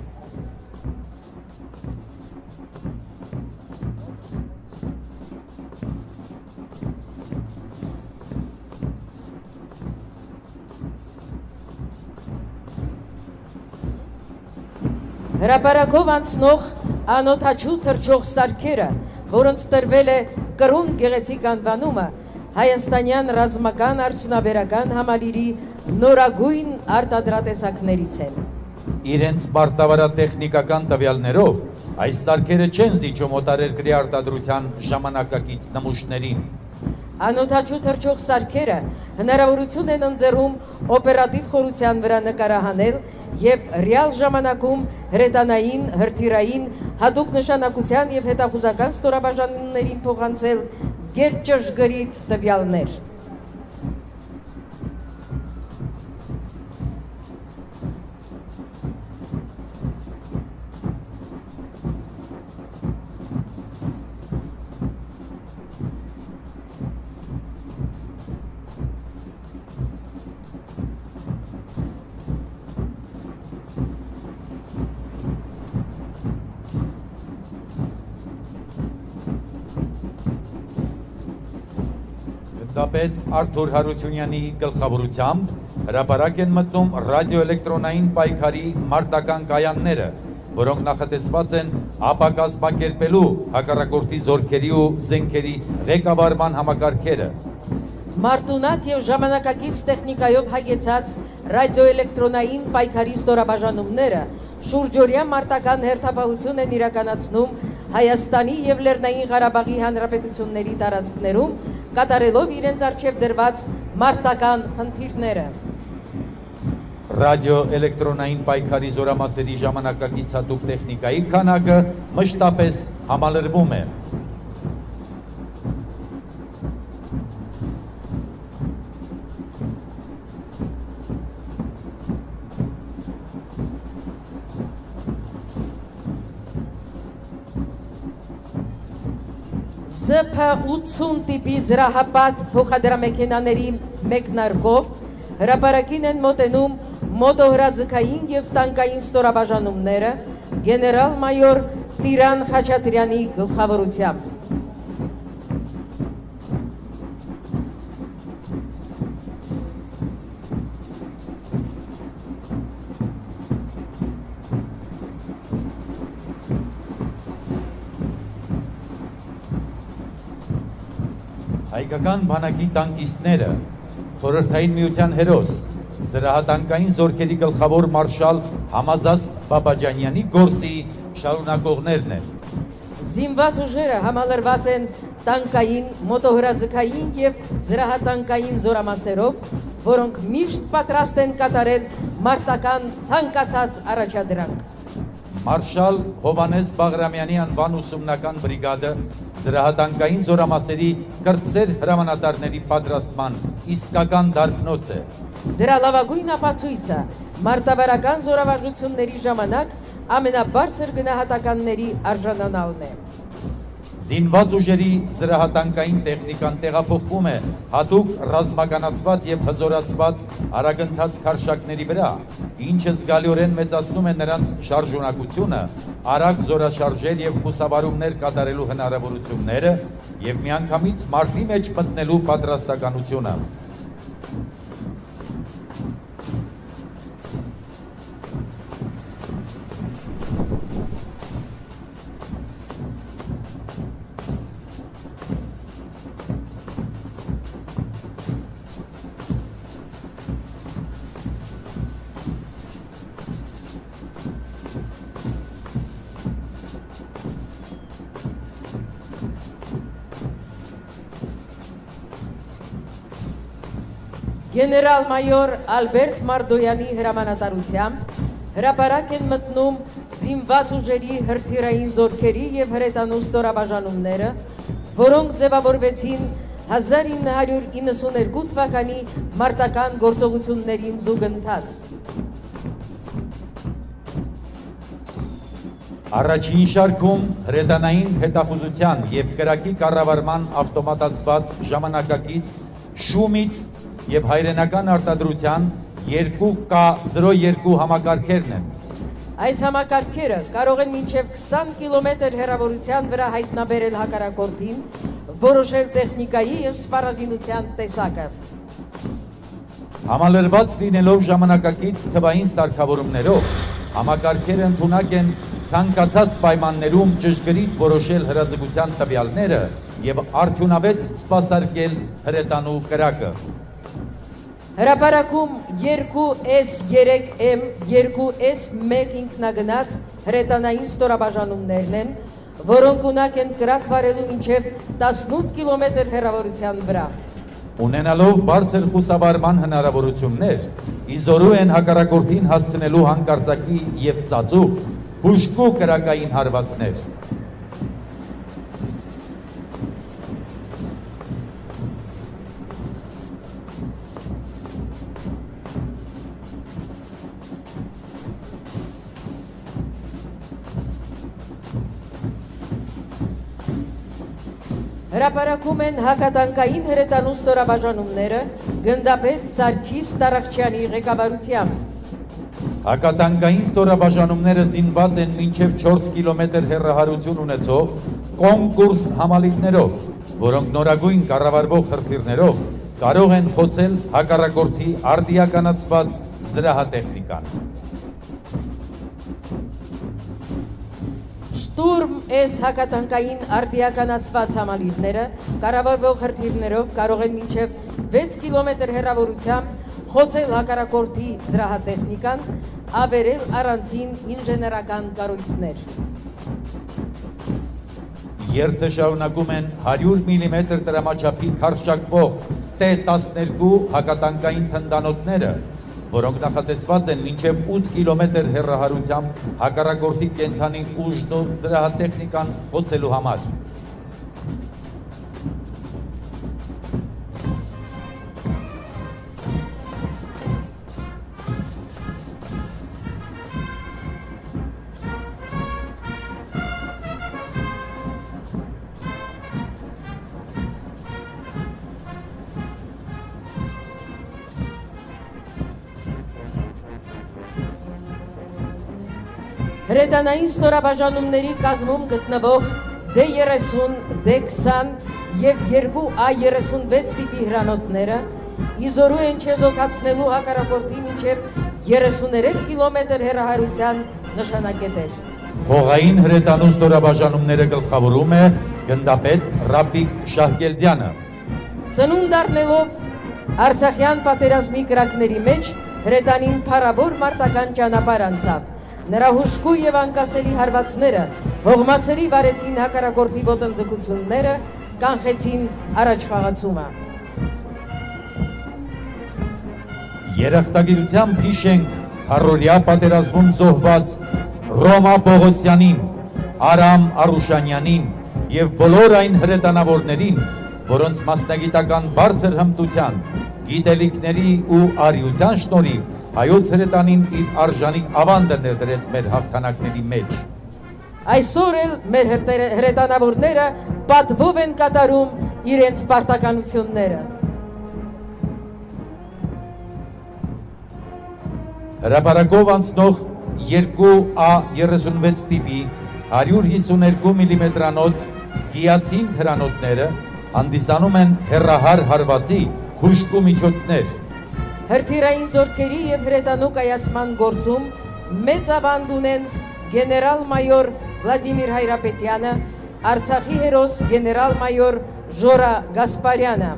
Հրապարակով անցնող անօդաչու թռչող սարքերը, որոնց տրվել է կրուն գեղեցիկ անվանումը, հայաստանյան ռազմական արդյունաբերական համալիրի նորագույն արտադրատեսակներից են։ Իրենց մարտավարատեխնիկական տվյալներով այս սարքերը չեն զիջում օտարերկրի արտադրության ժամանակակից նմուշներին։ Անօդաչու թռչող սարքերը հնարավորություն են ընձեռում օպերատիվ խորության վրա նկարահանել և ռեալ ժամանակում հրետանային, հրթիռային, հատուկ նշանակության և հետախուզական ստորաբաժանումներին փոխանցել գերճշգրիտ տվյալներ։ Գնդապետ Արթուր Հարությունյանի գլխավորությամբ հրապարակ են մտնում ռադիոէլեկտրոնային պայքարի մարտական կայանները, որոնք նախատեսված են ապակազմակերպելու հակառակորդի զորքերի ու զենքերի ղեկավարման համակարգերը։ Մարտունակ եւ ժամանակակից տեխնիկայով հագեցած ռադիոէլեկտրոնային պայքարի ստորաբաժանումները շուրջօրյա մարտական հերթապահություն են իրականացնում Հայաստանի եւ Լեռնային Ղարաբաղի հանրապետությունների տարածքներում, կատարելով իրենց առջև դրված մարտական խնդիրները։ Ռադիոէլեկտրոնային պայքարի զորամասերի ժամանակակից հատուկ տեխնիկայի քանակը մշտապես համալրվում է։ SP-80 տիպի զրահապատ փոխադրամեքենաների մեկնարկով հրապարակին են մոտենում մոտոհրաձգային և տանկային ստորաբաժանումները գեներալ-մայոր Տիրան Խաչատրյանի գլխավորությամբ։ Հայկական բանակի տանկիստները, խորհրդային միության հերոս, զրահատանկային զորքերի գլխավոր մարշալ Համազասպ Բաբաջանյանի գործի շարունակողներն են։ Զինված ուժերը համալրված են տանկային, մոտոհրաձգային և զրահատանկային զորամասերով, որոնք միշտ պատրաստ են կատարել մարտական ցանկացած առաջադրանք։ Մարշալ Հովանես Բաղրամյանի անվան ուսումնական բրիգադը զրահատանկային զորամասերի կրտսեր հրամանատարների պատրաստման իսկական դարբնոց է։ Դրա լավագույն ապացույցը մարտավարական զորավարժությունների ժամանակ ամենաբարձր գնահատականների արժանանալն է։ Զինված ուժերի զրահատանկային տեխնիկան տեղափոխվում է հատուկ ռազմականացված և հզորացված արագընթաց քարշակների վրա, ինչը զգալիորեն մեծացնում է նրանց շարժունակությունը, արագ զորաշարժեր և խուսավարումներ կատարելու հնարավորությունները և միանգամից մարտի մեջ մտնելու պատրաստականությունը։ Գեներալ-մայոր Ալբերտ Մարդոյանի հրամանատարությամբ հրապարակ են մտնում զինված ուժերի հրթիռային զորքերի և հրետանու ստորաբաժանումները, որոնք ձևավորվեցին 1992 թվականի մարտական գործողություններին զուգընթաց։ Առաջին շարքում հրետանային հետախուզության և կրակի կառավարման ավտոմատացված ժամանակակից շումից և հայրենական արտադրության 2K02 համակարգերն են։ Այս համակարգերը կարող են մինչև 20 կիլոմետր հեռավորության վրա հայտնաբերել հակառակորդին, որոշել տեխնիկայի և սպառազինության տեսակը։ Համալրված լինելով ժամանակակից թվային սարքավորումներով, համակարգերը ընդունակ են ցանկացած պայմաններում ճշգրիտ որոշել հրաձգության տվյալները և արդյունավետ սպասարկել հրետանու կրակը։ Հրապարակում 2S3M, 2S1 ինքնագնաց հրետանային ստորաբաժանումներն են, որոնք ունակ են կրակ վարելու մինչև 18 կիլոմետր հեռավորության վրա։ Ունենալով բարձր խուսավարման հնարավորություններ, իզորու են հակառակորդին հասցնելու հանկարծակի և ծածուկ, հուժկու կրակային հարվածներ։ Հրապարակում են հակատանկային հրետանու ստորաբաժանումները գնդապետ Սարգիս Տարախչյանի ղեկավարությամբ։ Հակատանկային ստորաբաժանումները զինված են մինչև 4 կիլոմետր հեռահարություն ունեցող կոնկուրս համալիքներով, որոնք նորագույն կառավարվող հրթիռներով կարող են խոցել հակառակորդի արդիականացված զրահատեխնիկան։ Շտուրմ S հակատանկային արդիականացված համալիրները կառավարվող հրթիռներով կարող են մինչև 6 կիլոմետր հեռավորությամբ խոցել հակառակորդի զրահատեխնիկան, ավերել առանձին ինժեներական կառույցներ։ Երթը շարունակում են 100 մմ տրամաչափի քարշակվող T-12 հակատանկային թնդանոթները, որոնք նախատեսված են մինչև 8 կիլոմետր հեռահարությամբ հակառակորդի կենդանի ուժն ու զրահատեխնիկան խոցելու համար։ Հրետանային ստորաբաժանումների կազմում գտնվող D30, D20 և 2 A36 տիպի հրանոթները իզորու են չեզոքացնելու հակառակորդի մինչև 33 կիլոմետր հեռահարության նշանակետեր։ Հողային հրետանու ստորաբաժանումները գլխավորում է գնդապետ Ռաֆիկ Շահգելդյանը։ Ծնունդ առնելով Արցախյան պատերազմի կրակների մեջ հրետանին փառավոր մարտական ճանապարհ անցավ։ Նրա հուժկու և անկասելի հարվածները հողմացրի վարեցին հակառակորդի ոտնձգությունները, կանխեցին առաջխաղացումը։ Երախտագիտությամբ հիշենք քառօրյա պատերազմում զոհված Ռոմա Պողոսյանին, Արամ Արուշանյանին և բոլոր այն հրետանավորներին, որոնց մասնագիտական բարձր հմտության, գիտելիքների ու արիության շնորհիվ հայոց հրետանին իր արժանիք ավանդը ներդրեց մեր հաղթանակների մեջ։ Այսօր էլ մեր հրետանավորները պատվով են կատարում իրենց պարտականությունները։ Հրապարակով անցնող 2 A36 տիպի 152 մմ-անոց գիացին հրանոթները հանդիսանում են հեռահար հարվածի հուժկու միջոցներ։ Հրթիռային զորքերի և հրետանու կայացման գործում մեծ ավանդ ունեն գեներալ-մայոր Վլադիմիր Հայրապետյանը, Արցախի հերոս գեներալ-մայոր Ժորա Գասպարյանը։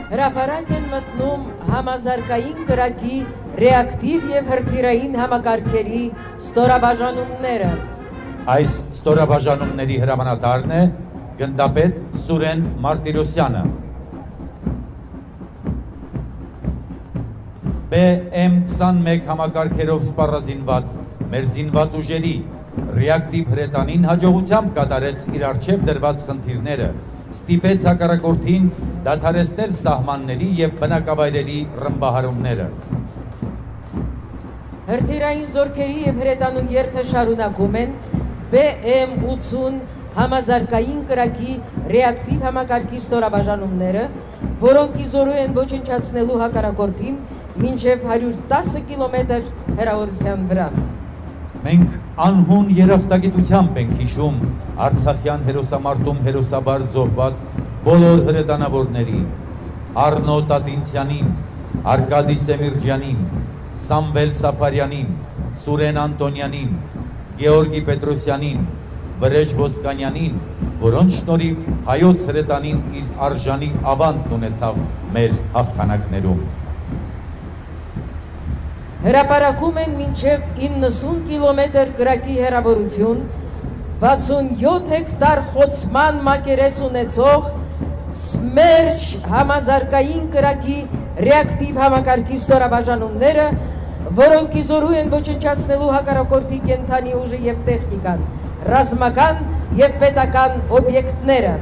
Հրապարակ են մտնում համազարգային կրակի ռեակտիվ և հրթիռային համակարգերի ստորաբաժանումները։ Այս ստորաբաժանումների հրամանատարն է գնդապետ Սուրեն Մարտիրոսյանը։ BM-21 համակարգերով սպառազինված մեր զինված ուժերի ռեակտիվ հրետանին հաջողությամբ կատարեց իր առջև դրված խնդիրները, ստիպեց հակառակորդին դադարեցնել սահմանների և բնակավայրերի ռմբահարումները։ Հրթիռային զորքերի եւ հրետանու երթը շարունակում են BM-80 համազարգային կրակի ռեակտիվ համակարգի ստորաբաժանումները, որոնք իզորու են ոչնչացնելու հակառակորդին մինչև 110 կիլոմետր հեռավորության վրա։ Մենք անհուն երախտագիտությամբ ենք հիշում Արցախյան հերոսամարտում հերոսաբար զոհված բոլոր հրետանավորներին, Արնո Տատինցյանին, Արկադի Սեմիրջյանին, Սամվել Սաֆարյանին, Սուրեն Անտոնյանին, Գեորգի Պետրոսյանին, Վրեժ Ոսկանյանին, որոնց շնորհիվ հայոց հրետանին իր արժանի ավանդն ունեցավ մեր հաղթանակներում։ Հրապարակում են մինչև 90 կիլոմետր կրակի հեռավորություն, 67 հեկտար խոցման մակերես ունեցող Սմերջ համազարգային կրակի ռեակտիվ համակարգի ստորաբաժանումները, որոնք իզորու են ոչնչացնելու հակառակորդի կենդանի ուժը եւ տեխնիկան, ռազմական եւ պետական օբյեկտները։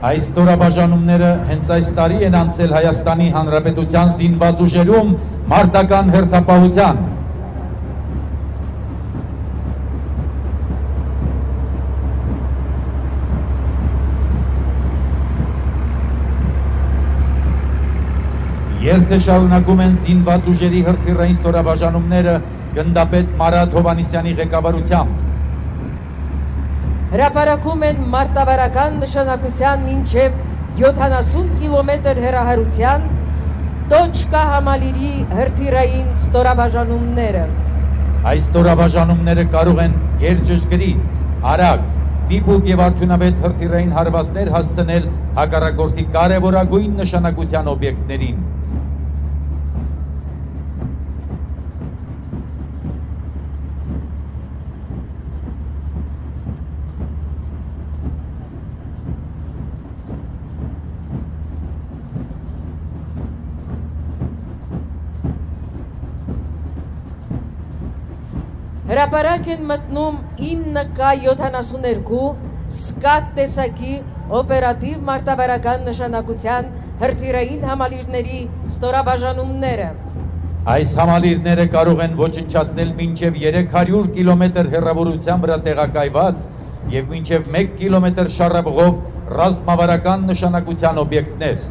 Այս ստորաբաժանումները հենց այս տարի են անցել Հայաստանի Հանրապետության զինված ուժերում մարտական հերթապահության։ Երթը շարունակում են զինված ուժերի հրթիռային ստորաբաժանումները գնդապետ Մարատ Հովանիսյանի ղեկավարությամբ։ Հրապարակում են մարտավարական նշանակության մինչև 70 կիլոմետր հեռահարության Տոչկա համալիրի հրթիռային ստորաբաժանումները։ Այս ստորաբաժանումները կարող են գերճշգրիտ, արագ, դիպուկ եւ արդյունավետ հրթիռային հարվածներ հասցնել հակառակորդի կարևորագույն նշանակության օբյեկտներին։ Հրապարակ են մտնում 9K72 սկատ տեսակի օպերատիվ մարտավարական նշանակության հրթիռային համալիրների ստորաբաժանումները։ Այս համալիրները կարող են ոչնչացնել մինչև 300 կիլոմետր հեռավորության վրա տեղակայված եւ մինչև 1 կիլոմետր շարավղով ռազմավարական նշանակության օբյեկտներ։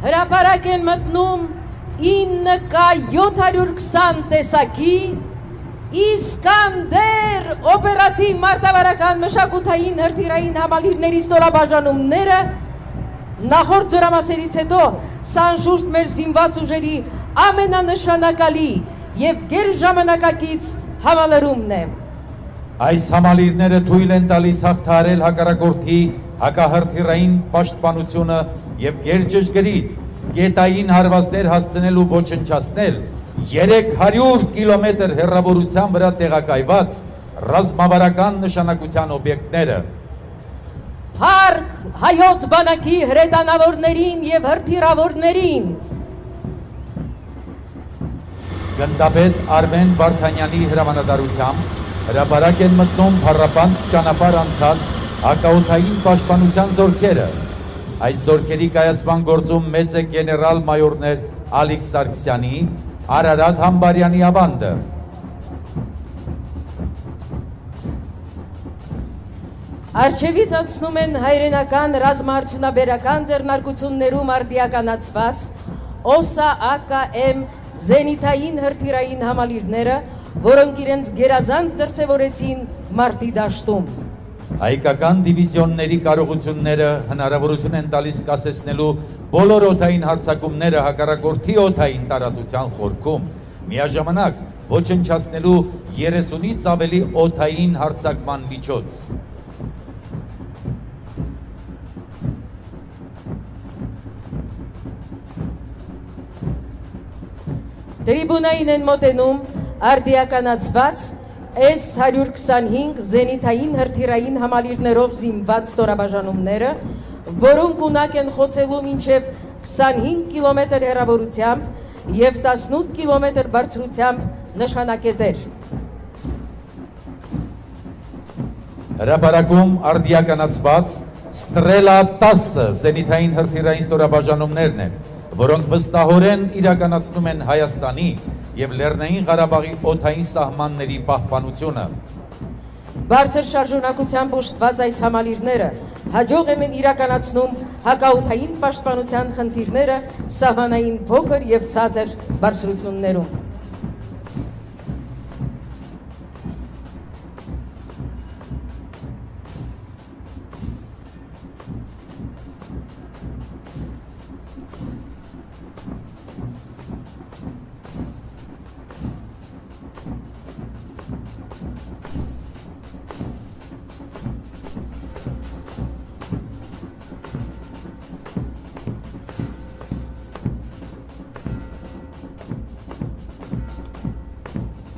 Հրապարակ են մտնում 9K720 տեսակի Իսկանդեր օպերատիվ մարտավարական մշակութային հրթիռային համալիրների ստորաբաժանումները։ Նախորդ ջրամասերից հետո սա անշուշտ մեր զինված ուժերի ամենանշանակալի եւ գերժամանակակից համալրումն է։ Այս համալիրները թույլ են տալիս հաղթահարել հակառակորդի հակահրթիռային պաշտպանությունը եւ գերճշգրիտ գետային հարվածներ հասցնել ու ոչնչացնել 300 կիլոմետր հեռավորության վրա տեղակայված ռազմավարական նշանակության օբյեկտները։ Փառք հայոց բանակի հրետանավորներին եւ հրթիռավորներին։ Գնդապետ Արմեն Վարդանյանի հրամանատարությամբ հրապարակ են մտնում փառապանց ճանապարհ անցած հակաօդային պաշտպանության զորքերը։ Այս զորքերի կայացման գործում մեծ է գեներալ մայորներ Ալիքս Սարգսյանի, Արարատ Համբարյանի ավանդը։ Արջևից անցնում են հայրենական ռազմաարդյունաբերական ձեռնարկություններում արդիականացված ՕՍԱ ԱԿՄ զենիթային հրթիռային համալիրները, որոնք իրենց գերազանց դրսևորեցին մարտի դաշտում։ Հայկական դիվիզիոնների կարողությունները հնարավորություն են տալիս կասեցնելու բոլոր օդային հարձակումները հակառակորդի օդային տարածության խորքում, միաժամանակ ոչնչացնելու 30-ից ավելի օդային հարձակման միջոց։ Տրիբունային են մոտենում արդիականացված S-125 զենիթային հրթիռային համալիրներով զինված ստորաբաժանումները, որոնք ունակ են խոցելու մինչև 25 կիլոմետր հեռավորությամբ և 18 կիլոմետր բարձրությամբ նշանակետեր։ Հրապարակում արդիականացված Ստրելա 10 զենիթային հրթիռային ստորաբաժանումներն են, որոնք վստահորեն իրականացնում են Հայաստանի և Լեռնային Ղարաբաղի օդային սահմանների պահպանությունը։ Բարձր շարժունակությամբ ուշտված այս համալիրները հաջող են իրականացնում հակաօդային պաշտպանության խնդիրները սահմանային փոքր և ցածր բարձրություններում։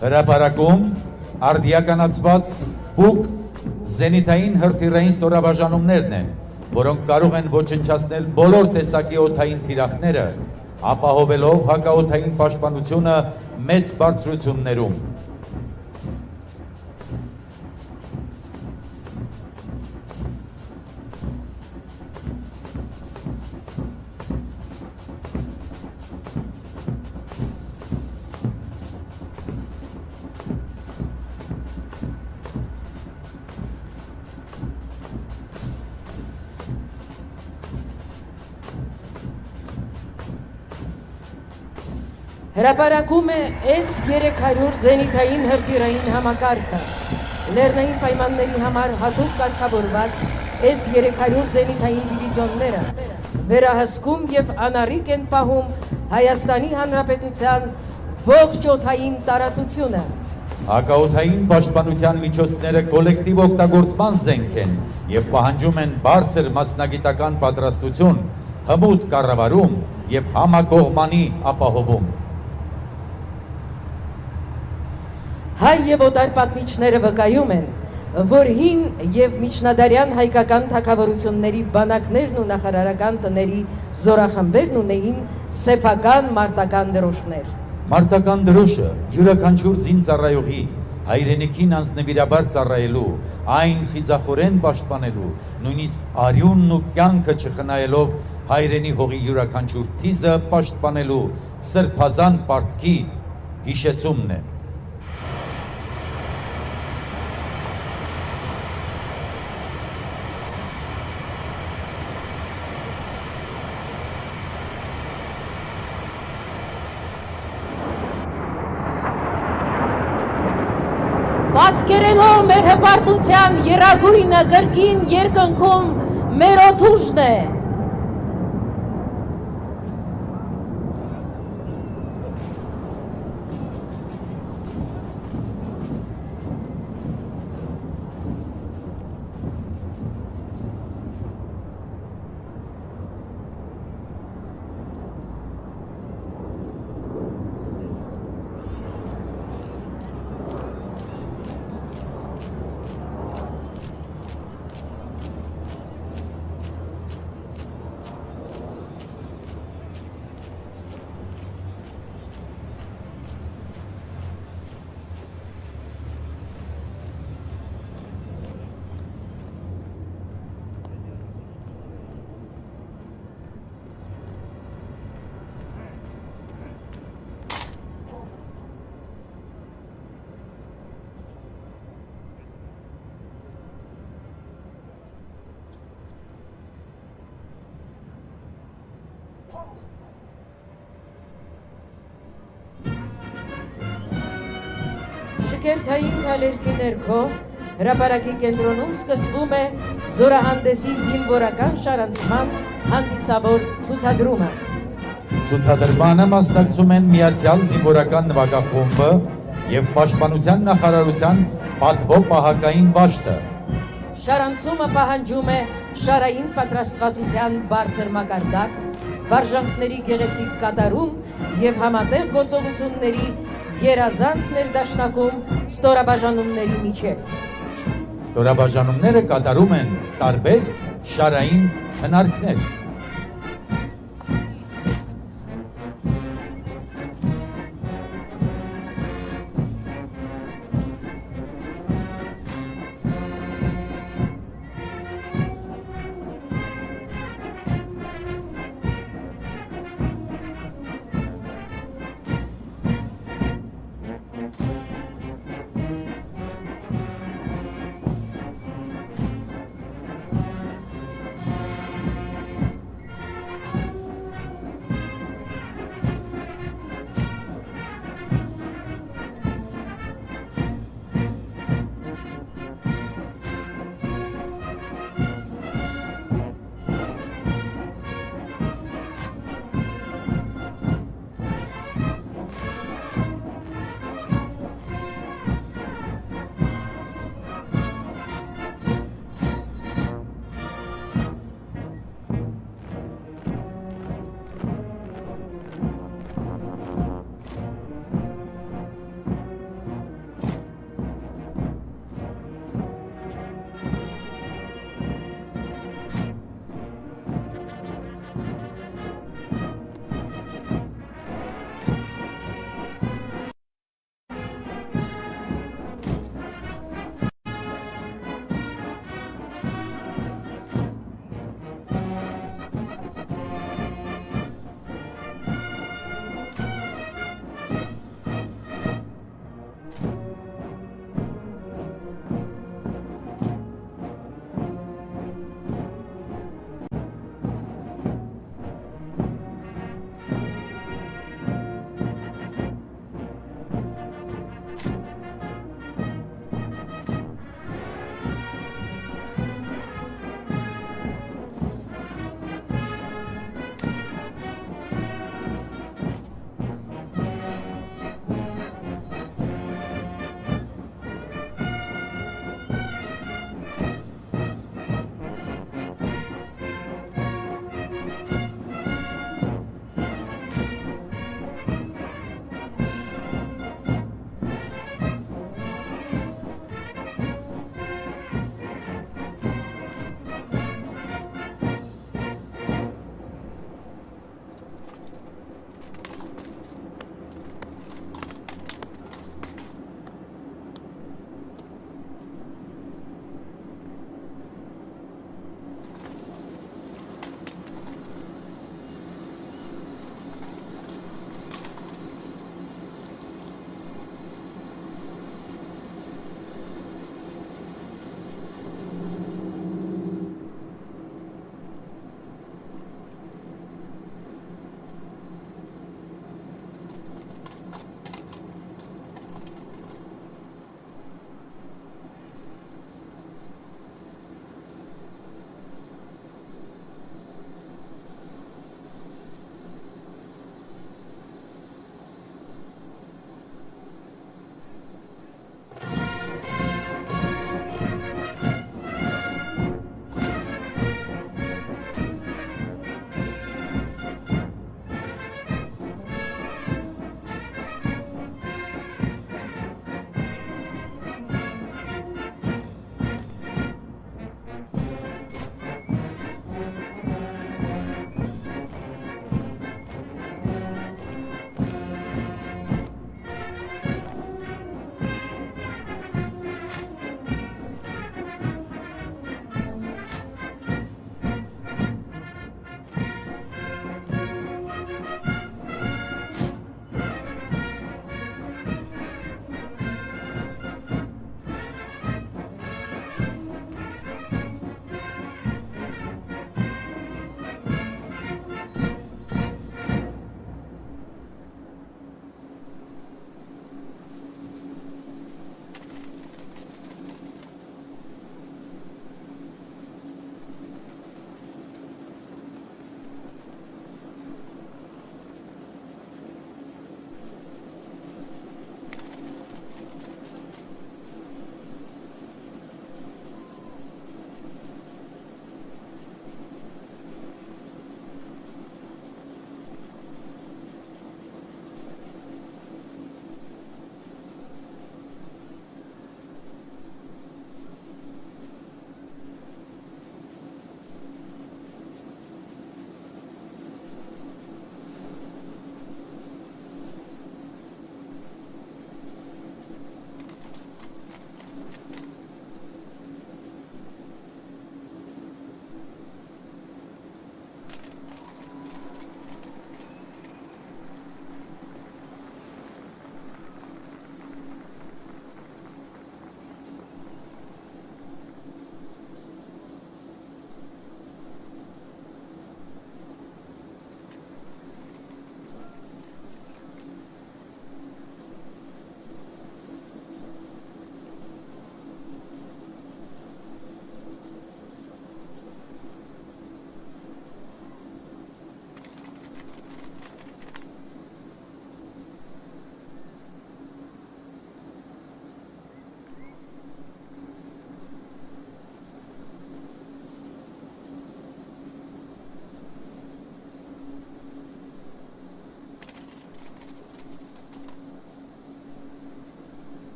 Հրապարակում արդիականացված բուկ զենիթային հրթիռային ստորաբաժանումներն են, որոնք կարող են ոչնչացնել բոլոր տեսակի օդային թիրախները, ապահովելով հակաօդային պաշտպանությունը մեծ բարձրություններում։ Հրապարակում է S-300 զենիթային հրթիռային համակարգը, լեռնային պայմանների համար հատուկ կարգավորված S-300 զենիթային դիվիզիոնները վերահսկում և անառիկ են պահում Հայաստանի Հանրապետության ողջ օդային տարածությունը։ Հակաօդային պաշտպանության միջոցները կոլեկտիվ օգտագործման զենք են և պահանջում են բարձր մասնագիտական պատրաստություն, հմուտ կառավարում և համակողմանի ապահովում։ Հայ և օտար պատմիչները վկայում են, որ հին և միջնադարյան հայկական թագավորությունների բանակներն ու նախարարական տների զորախմբերն ունեին սեփական մարտական դրոշներ։ Մարտական դրոշը յուրաքանչյուր զինծառայողի հայրենիքին անձնվիրաբար ծառայելու, այն խիզախորեն պաշտպանելու, նույնիսկ արյունն ու կյանքը չխնայելով հայրենի հողի յուրաքանչյուր թիզը պաշտպանելու սրբազան պարտքի հիշեցումն է։ Պատկերելով մեր հպարտության եռագույնը կրկին երկնքում մեր օդուժն է։ Շքերթային քալերքի ներքո հրապարակի կենտրոնում սկսվում է զորահանդեսի զինվորական շարանցման հանդիսավոր ցուցադրումը։ Ցուցադրմանը մասնակցում են Միացյալ զինվորական նվագախումբը և Պաշտպանության նախարարության պատվո պահակային վաշտը։ Շարանցումը պահանջում է շարային պատրաստվածության բարձր մակարդակ, վարժանքների գեղեցիկ կատարում և համատեղ գործողությունների երազանց ներդաշնակում ստորաբաժանումների միջև։ Ստորաբաժանումները կատարում են տարբեր շարային Հնարքներ։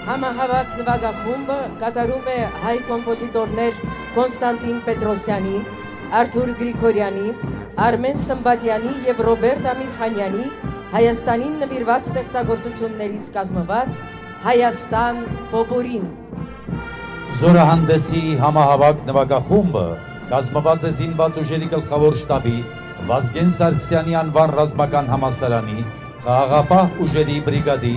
Համահավաք նվագախումբը կատարում է հայ կոմպոզիտորներ Կոնստանտին Պետրոսյանի, Արթուր Գրիգորյանի, Արմեն Սմբատյանի և Ռոբերտ Ամիրխանյանի Հայաստանին նվիրված ստեղծագործություններից կազմված Հայաստան պոպորին։ Զորահանդեսի համահավաք նվագախումբը կազմված է զինված ուժերի գլխավոր շտաբի, Վազգեն Սարգսյանի անվան ռազմական համալսարանի, խաղաղապահ ուժերի բրիգադի,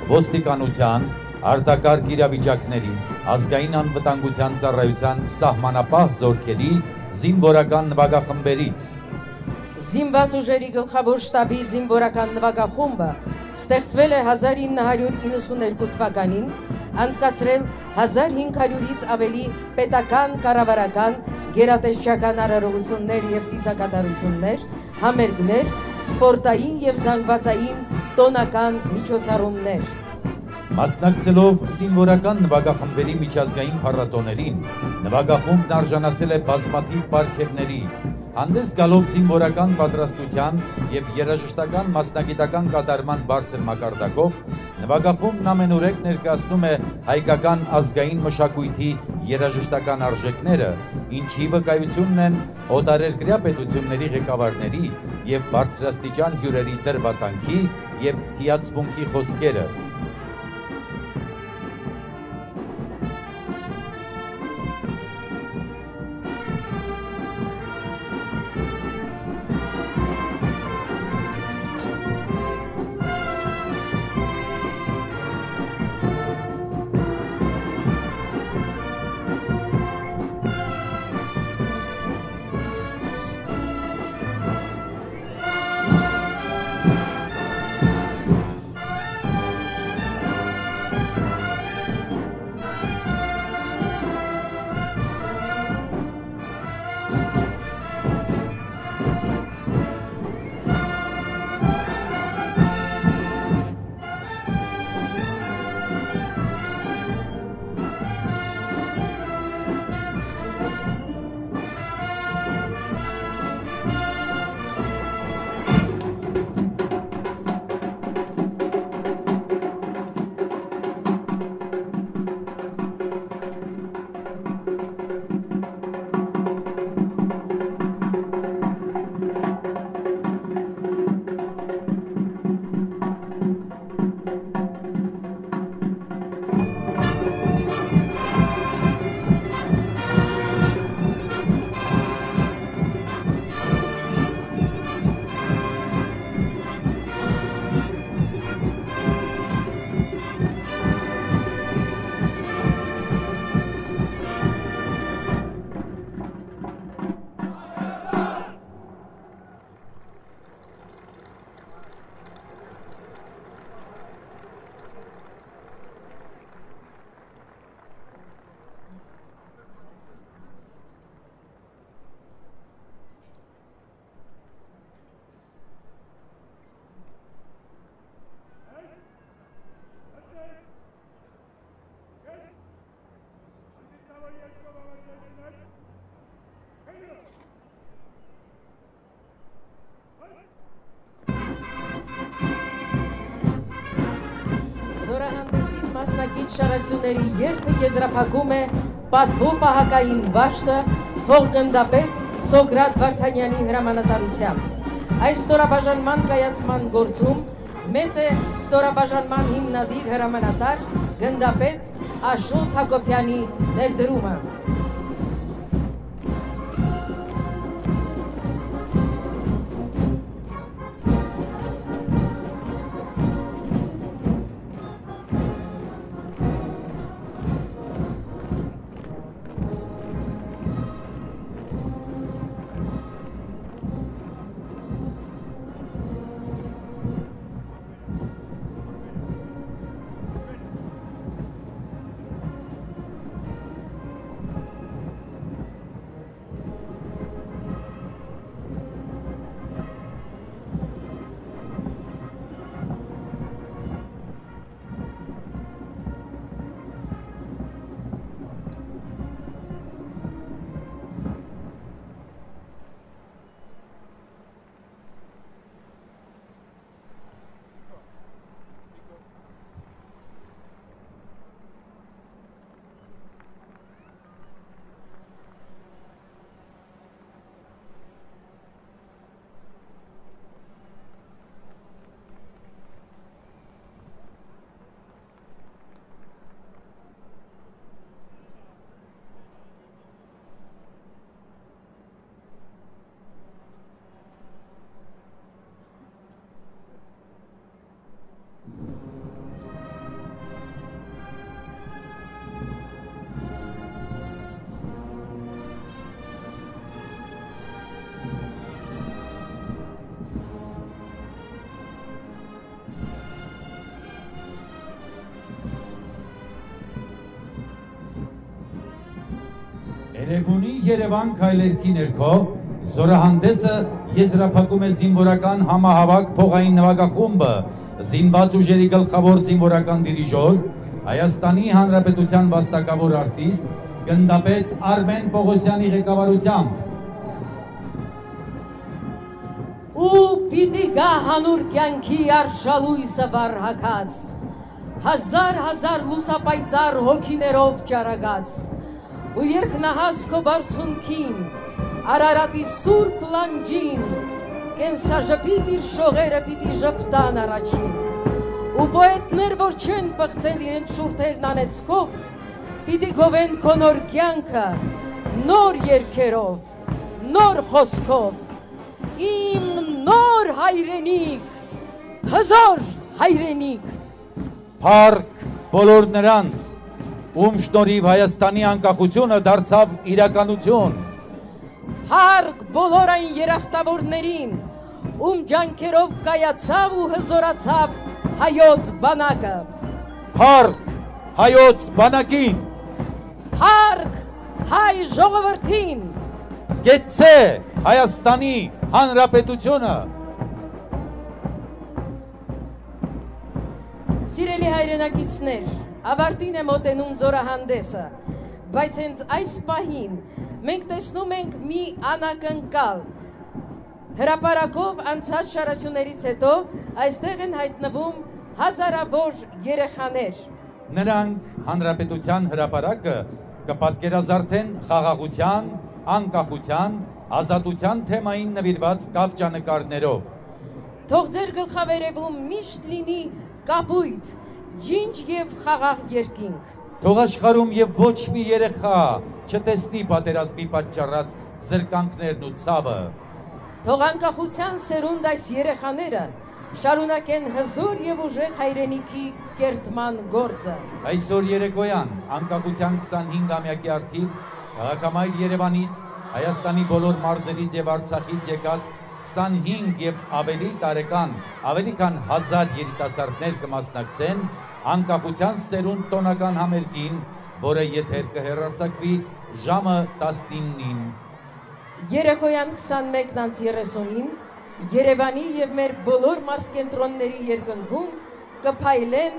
ոստիկանության, արտակարգ իրավիճակների, ազգային անվտանգության ծառայության սահմանապահ զորքերի զինվորական նվագախմբերից։ Զինված ուժերի գլխավոր շտաբի զինվորական նվագախումբը ստեղծվել է 1992 թվականին, անցկացրել 1500-ից ավելի պետական, կառավարական, գերատեսչական արարողություններ և ծիսակատարություններ, համերգներ, սպորտային և զանգվածային տոնական միջոցառումներ։ Մասնակցելով զինվորական նվագախմբերի միջազգային փառատոներին, նվագախումբն արժանացել է բազմաթիվ պարգևների, հանդես գալով զինվորական պատրաստության և երաժշտական մասնագիտական կատարման բարձր մակարդակով, նվագախումբն ամենուրեք ներկայացնում է հայկական ազգային մշակույթի երաժշտական արժեքները, ինչի վկայությունն են օտարերկրյա պետությունների ղեկավարների և բարձրաստիճան հյուրերի դրվատանքի և հիացմունքի խոսքերը։ Զորահանդեսին մասնակից շարասյուների երգը եզրափակում է պատվո պահակային վաշտը փոխգնդապետ Սոկրատ Վարդանյանի հրամանատարությամբ։ Այս ստորաբաժանման կայացման գործում մեծ է ստորաբաժանման հիմնադիր հրամանատար գնդապետ Աշոտ Հակոբյանի ներդրումը։ Երևանի Երևան քայլերքի ներքո զորահանդեսը եզրափակում է զինվորական համահավաք փողային նվագախումբը, զինված ուժերի գլխավոր զինվորական դիրիժոր, Հայաստանի Հանրապետության վաստակավոր արտիստ, գնդապետ Արմեն Պողոսյանի ղեկավարությամբ։ Ու պիտի գա հանուր կյանքի արշալույսը վառհակած, հազար լուսապայծառ հոգիներով ճարագած, ու երկնահաս քո բարձունքին, Արարատի սուրբ լանջին, կենսաժպիտ իր շողերը պիտի ժպտան առաջին, ու պոետներ, որ չեն պղծել իրենց շուրթերն անեծքով, պիտի գովեն քո նոր կյանքը, նոր երգերով, նոր խոսքով, իմ նոր հայրենիք, հզոր հայրենիք։ Փառք բոլոր նրանց, ում շնորհիվ Հայաստանի անկախությունը դարձավ իրականություն։ Փառք բոլոր այն երախտավորներին, ում ջանքերով կայացավ ու հզորացավ հայոց բանակը։ Փառք հայոց բանակին։ Փառք հայ ժողովրդին։ Գեցե Հայաստանի Հանրապետությունը։ Սիրելի հայրենակիցներ, ավարտին է մոտենում զորահանդեսը, բայց հենց այս պահին մենք տեսնում ենք մի անակնկալ։ Հրապարակով անցած շարասյուներից հետո այստեղ են հայտնվում հազարավոր երեխաներ։ Նրանք Հանրապետության հրապարակը կպատկերազարդեն խաղաղության, անկախության, ազատության թեմային նվիրված կավճանկարներով։ Թող ձեր գլխավերևում միշտ լինի կապույտ, ջինջ եւ խաղաղ երկինք։ Թող աշխարհում եւ ոչ մի երեխա չտեսնի պատերազմի պատճառած զրկանքներն ու ցավը։ Թող անկախության սերունդ այս երեխաները շարունակեն հզոր եւ ուժեղ հայրենիքի կերտման գործը։ Այսօր երեկոյան անկախության 25-ամյակի արդիվ քաղաքամայր Երևանից, Հայաստանի բոլոր մարզերից եւ Արցախից եկած 25 եւ ավելի տարեկան, ավելի քան 1000 երիտասարդներ կմասնակցեն անկախության սերունդ տոնական համերգին, որը եթեր կհեռարձակվի ժամը 19-ին։ Երեկոյան 21:30-ին Երևանի եւ մեր բոլոր մարզկենտրոնների երկնքում կփայլեն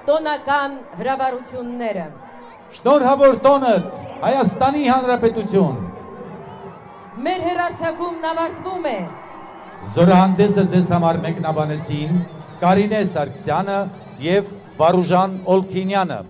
տոնական հրավառությունները։ Շնորհավոր տոնդ Հայաստանի Հանրապետություն։ Մեր հեռարձակումն ավարտվում է։ Զորահանդեսը ձեզ համար մեկնաբանեցին Կարինե Սարգսյանը եւ Վարուժան Օլքինյանը։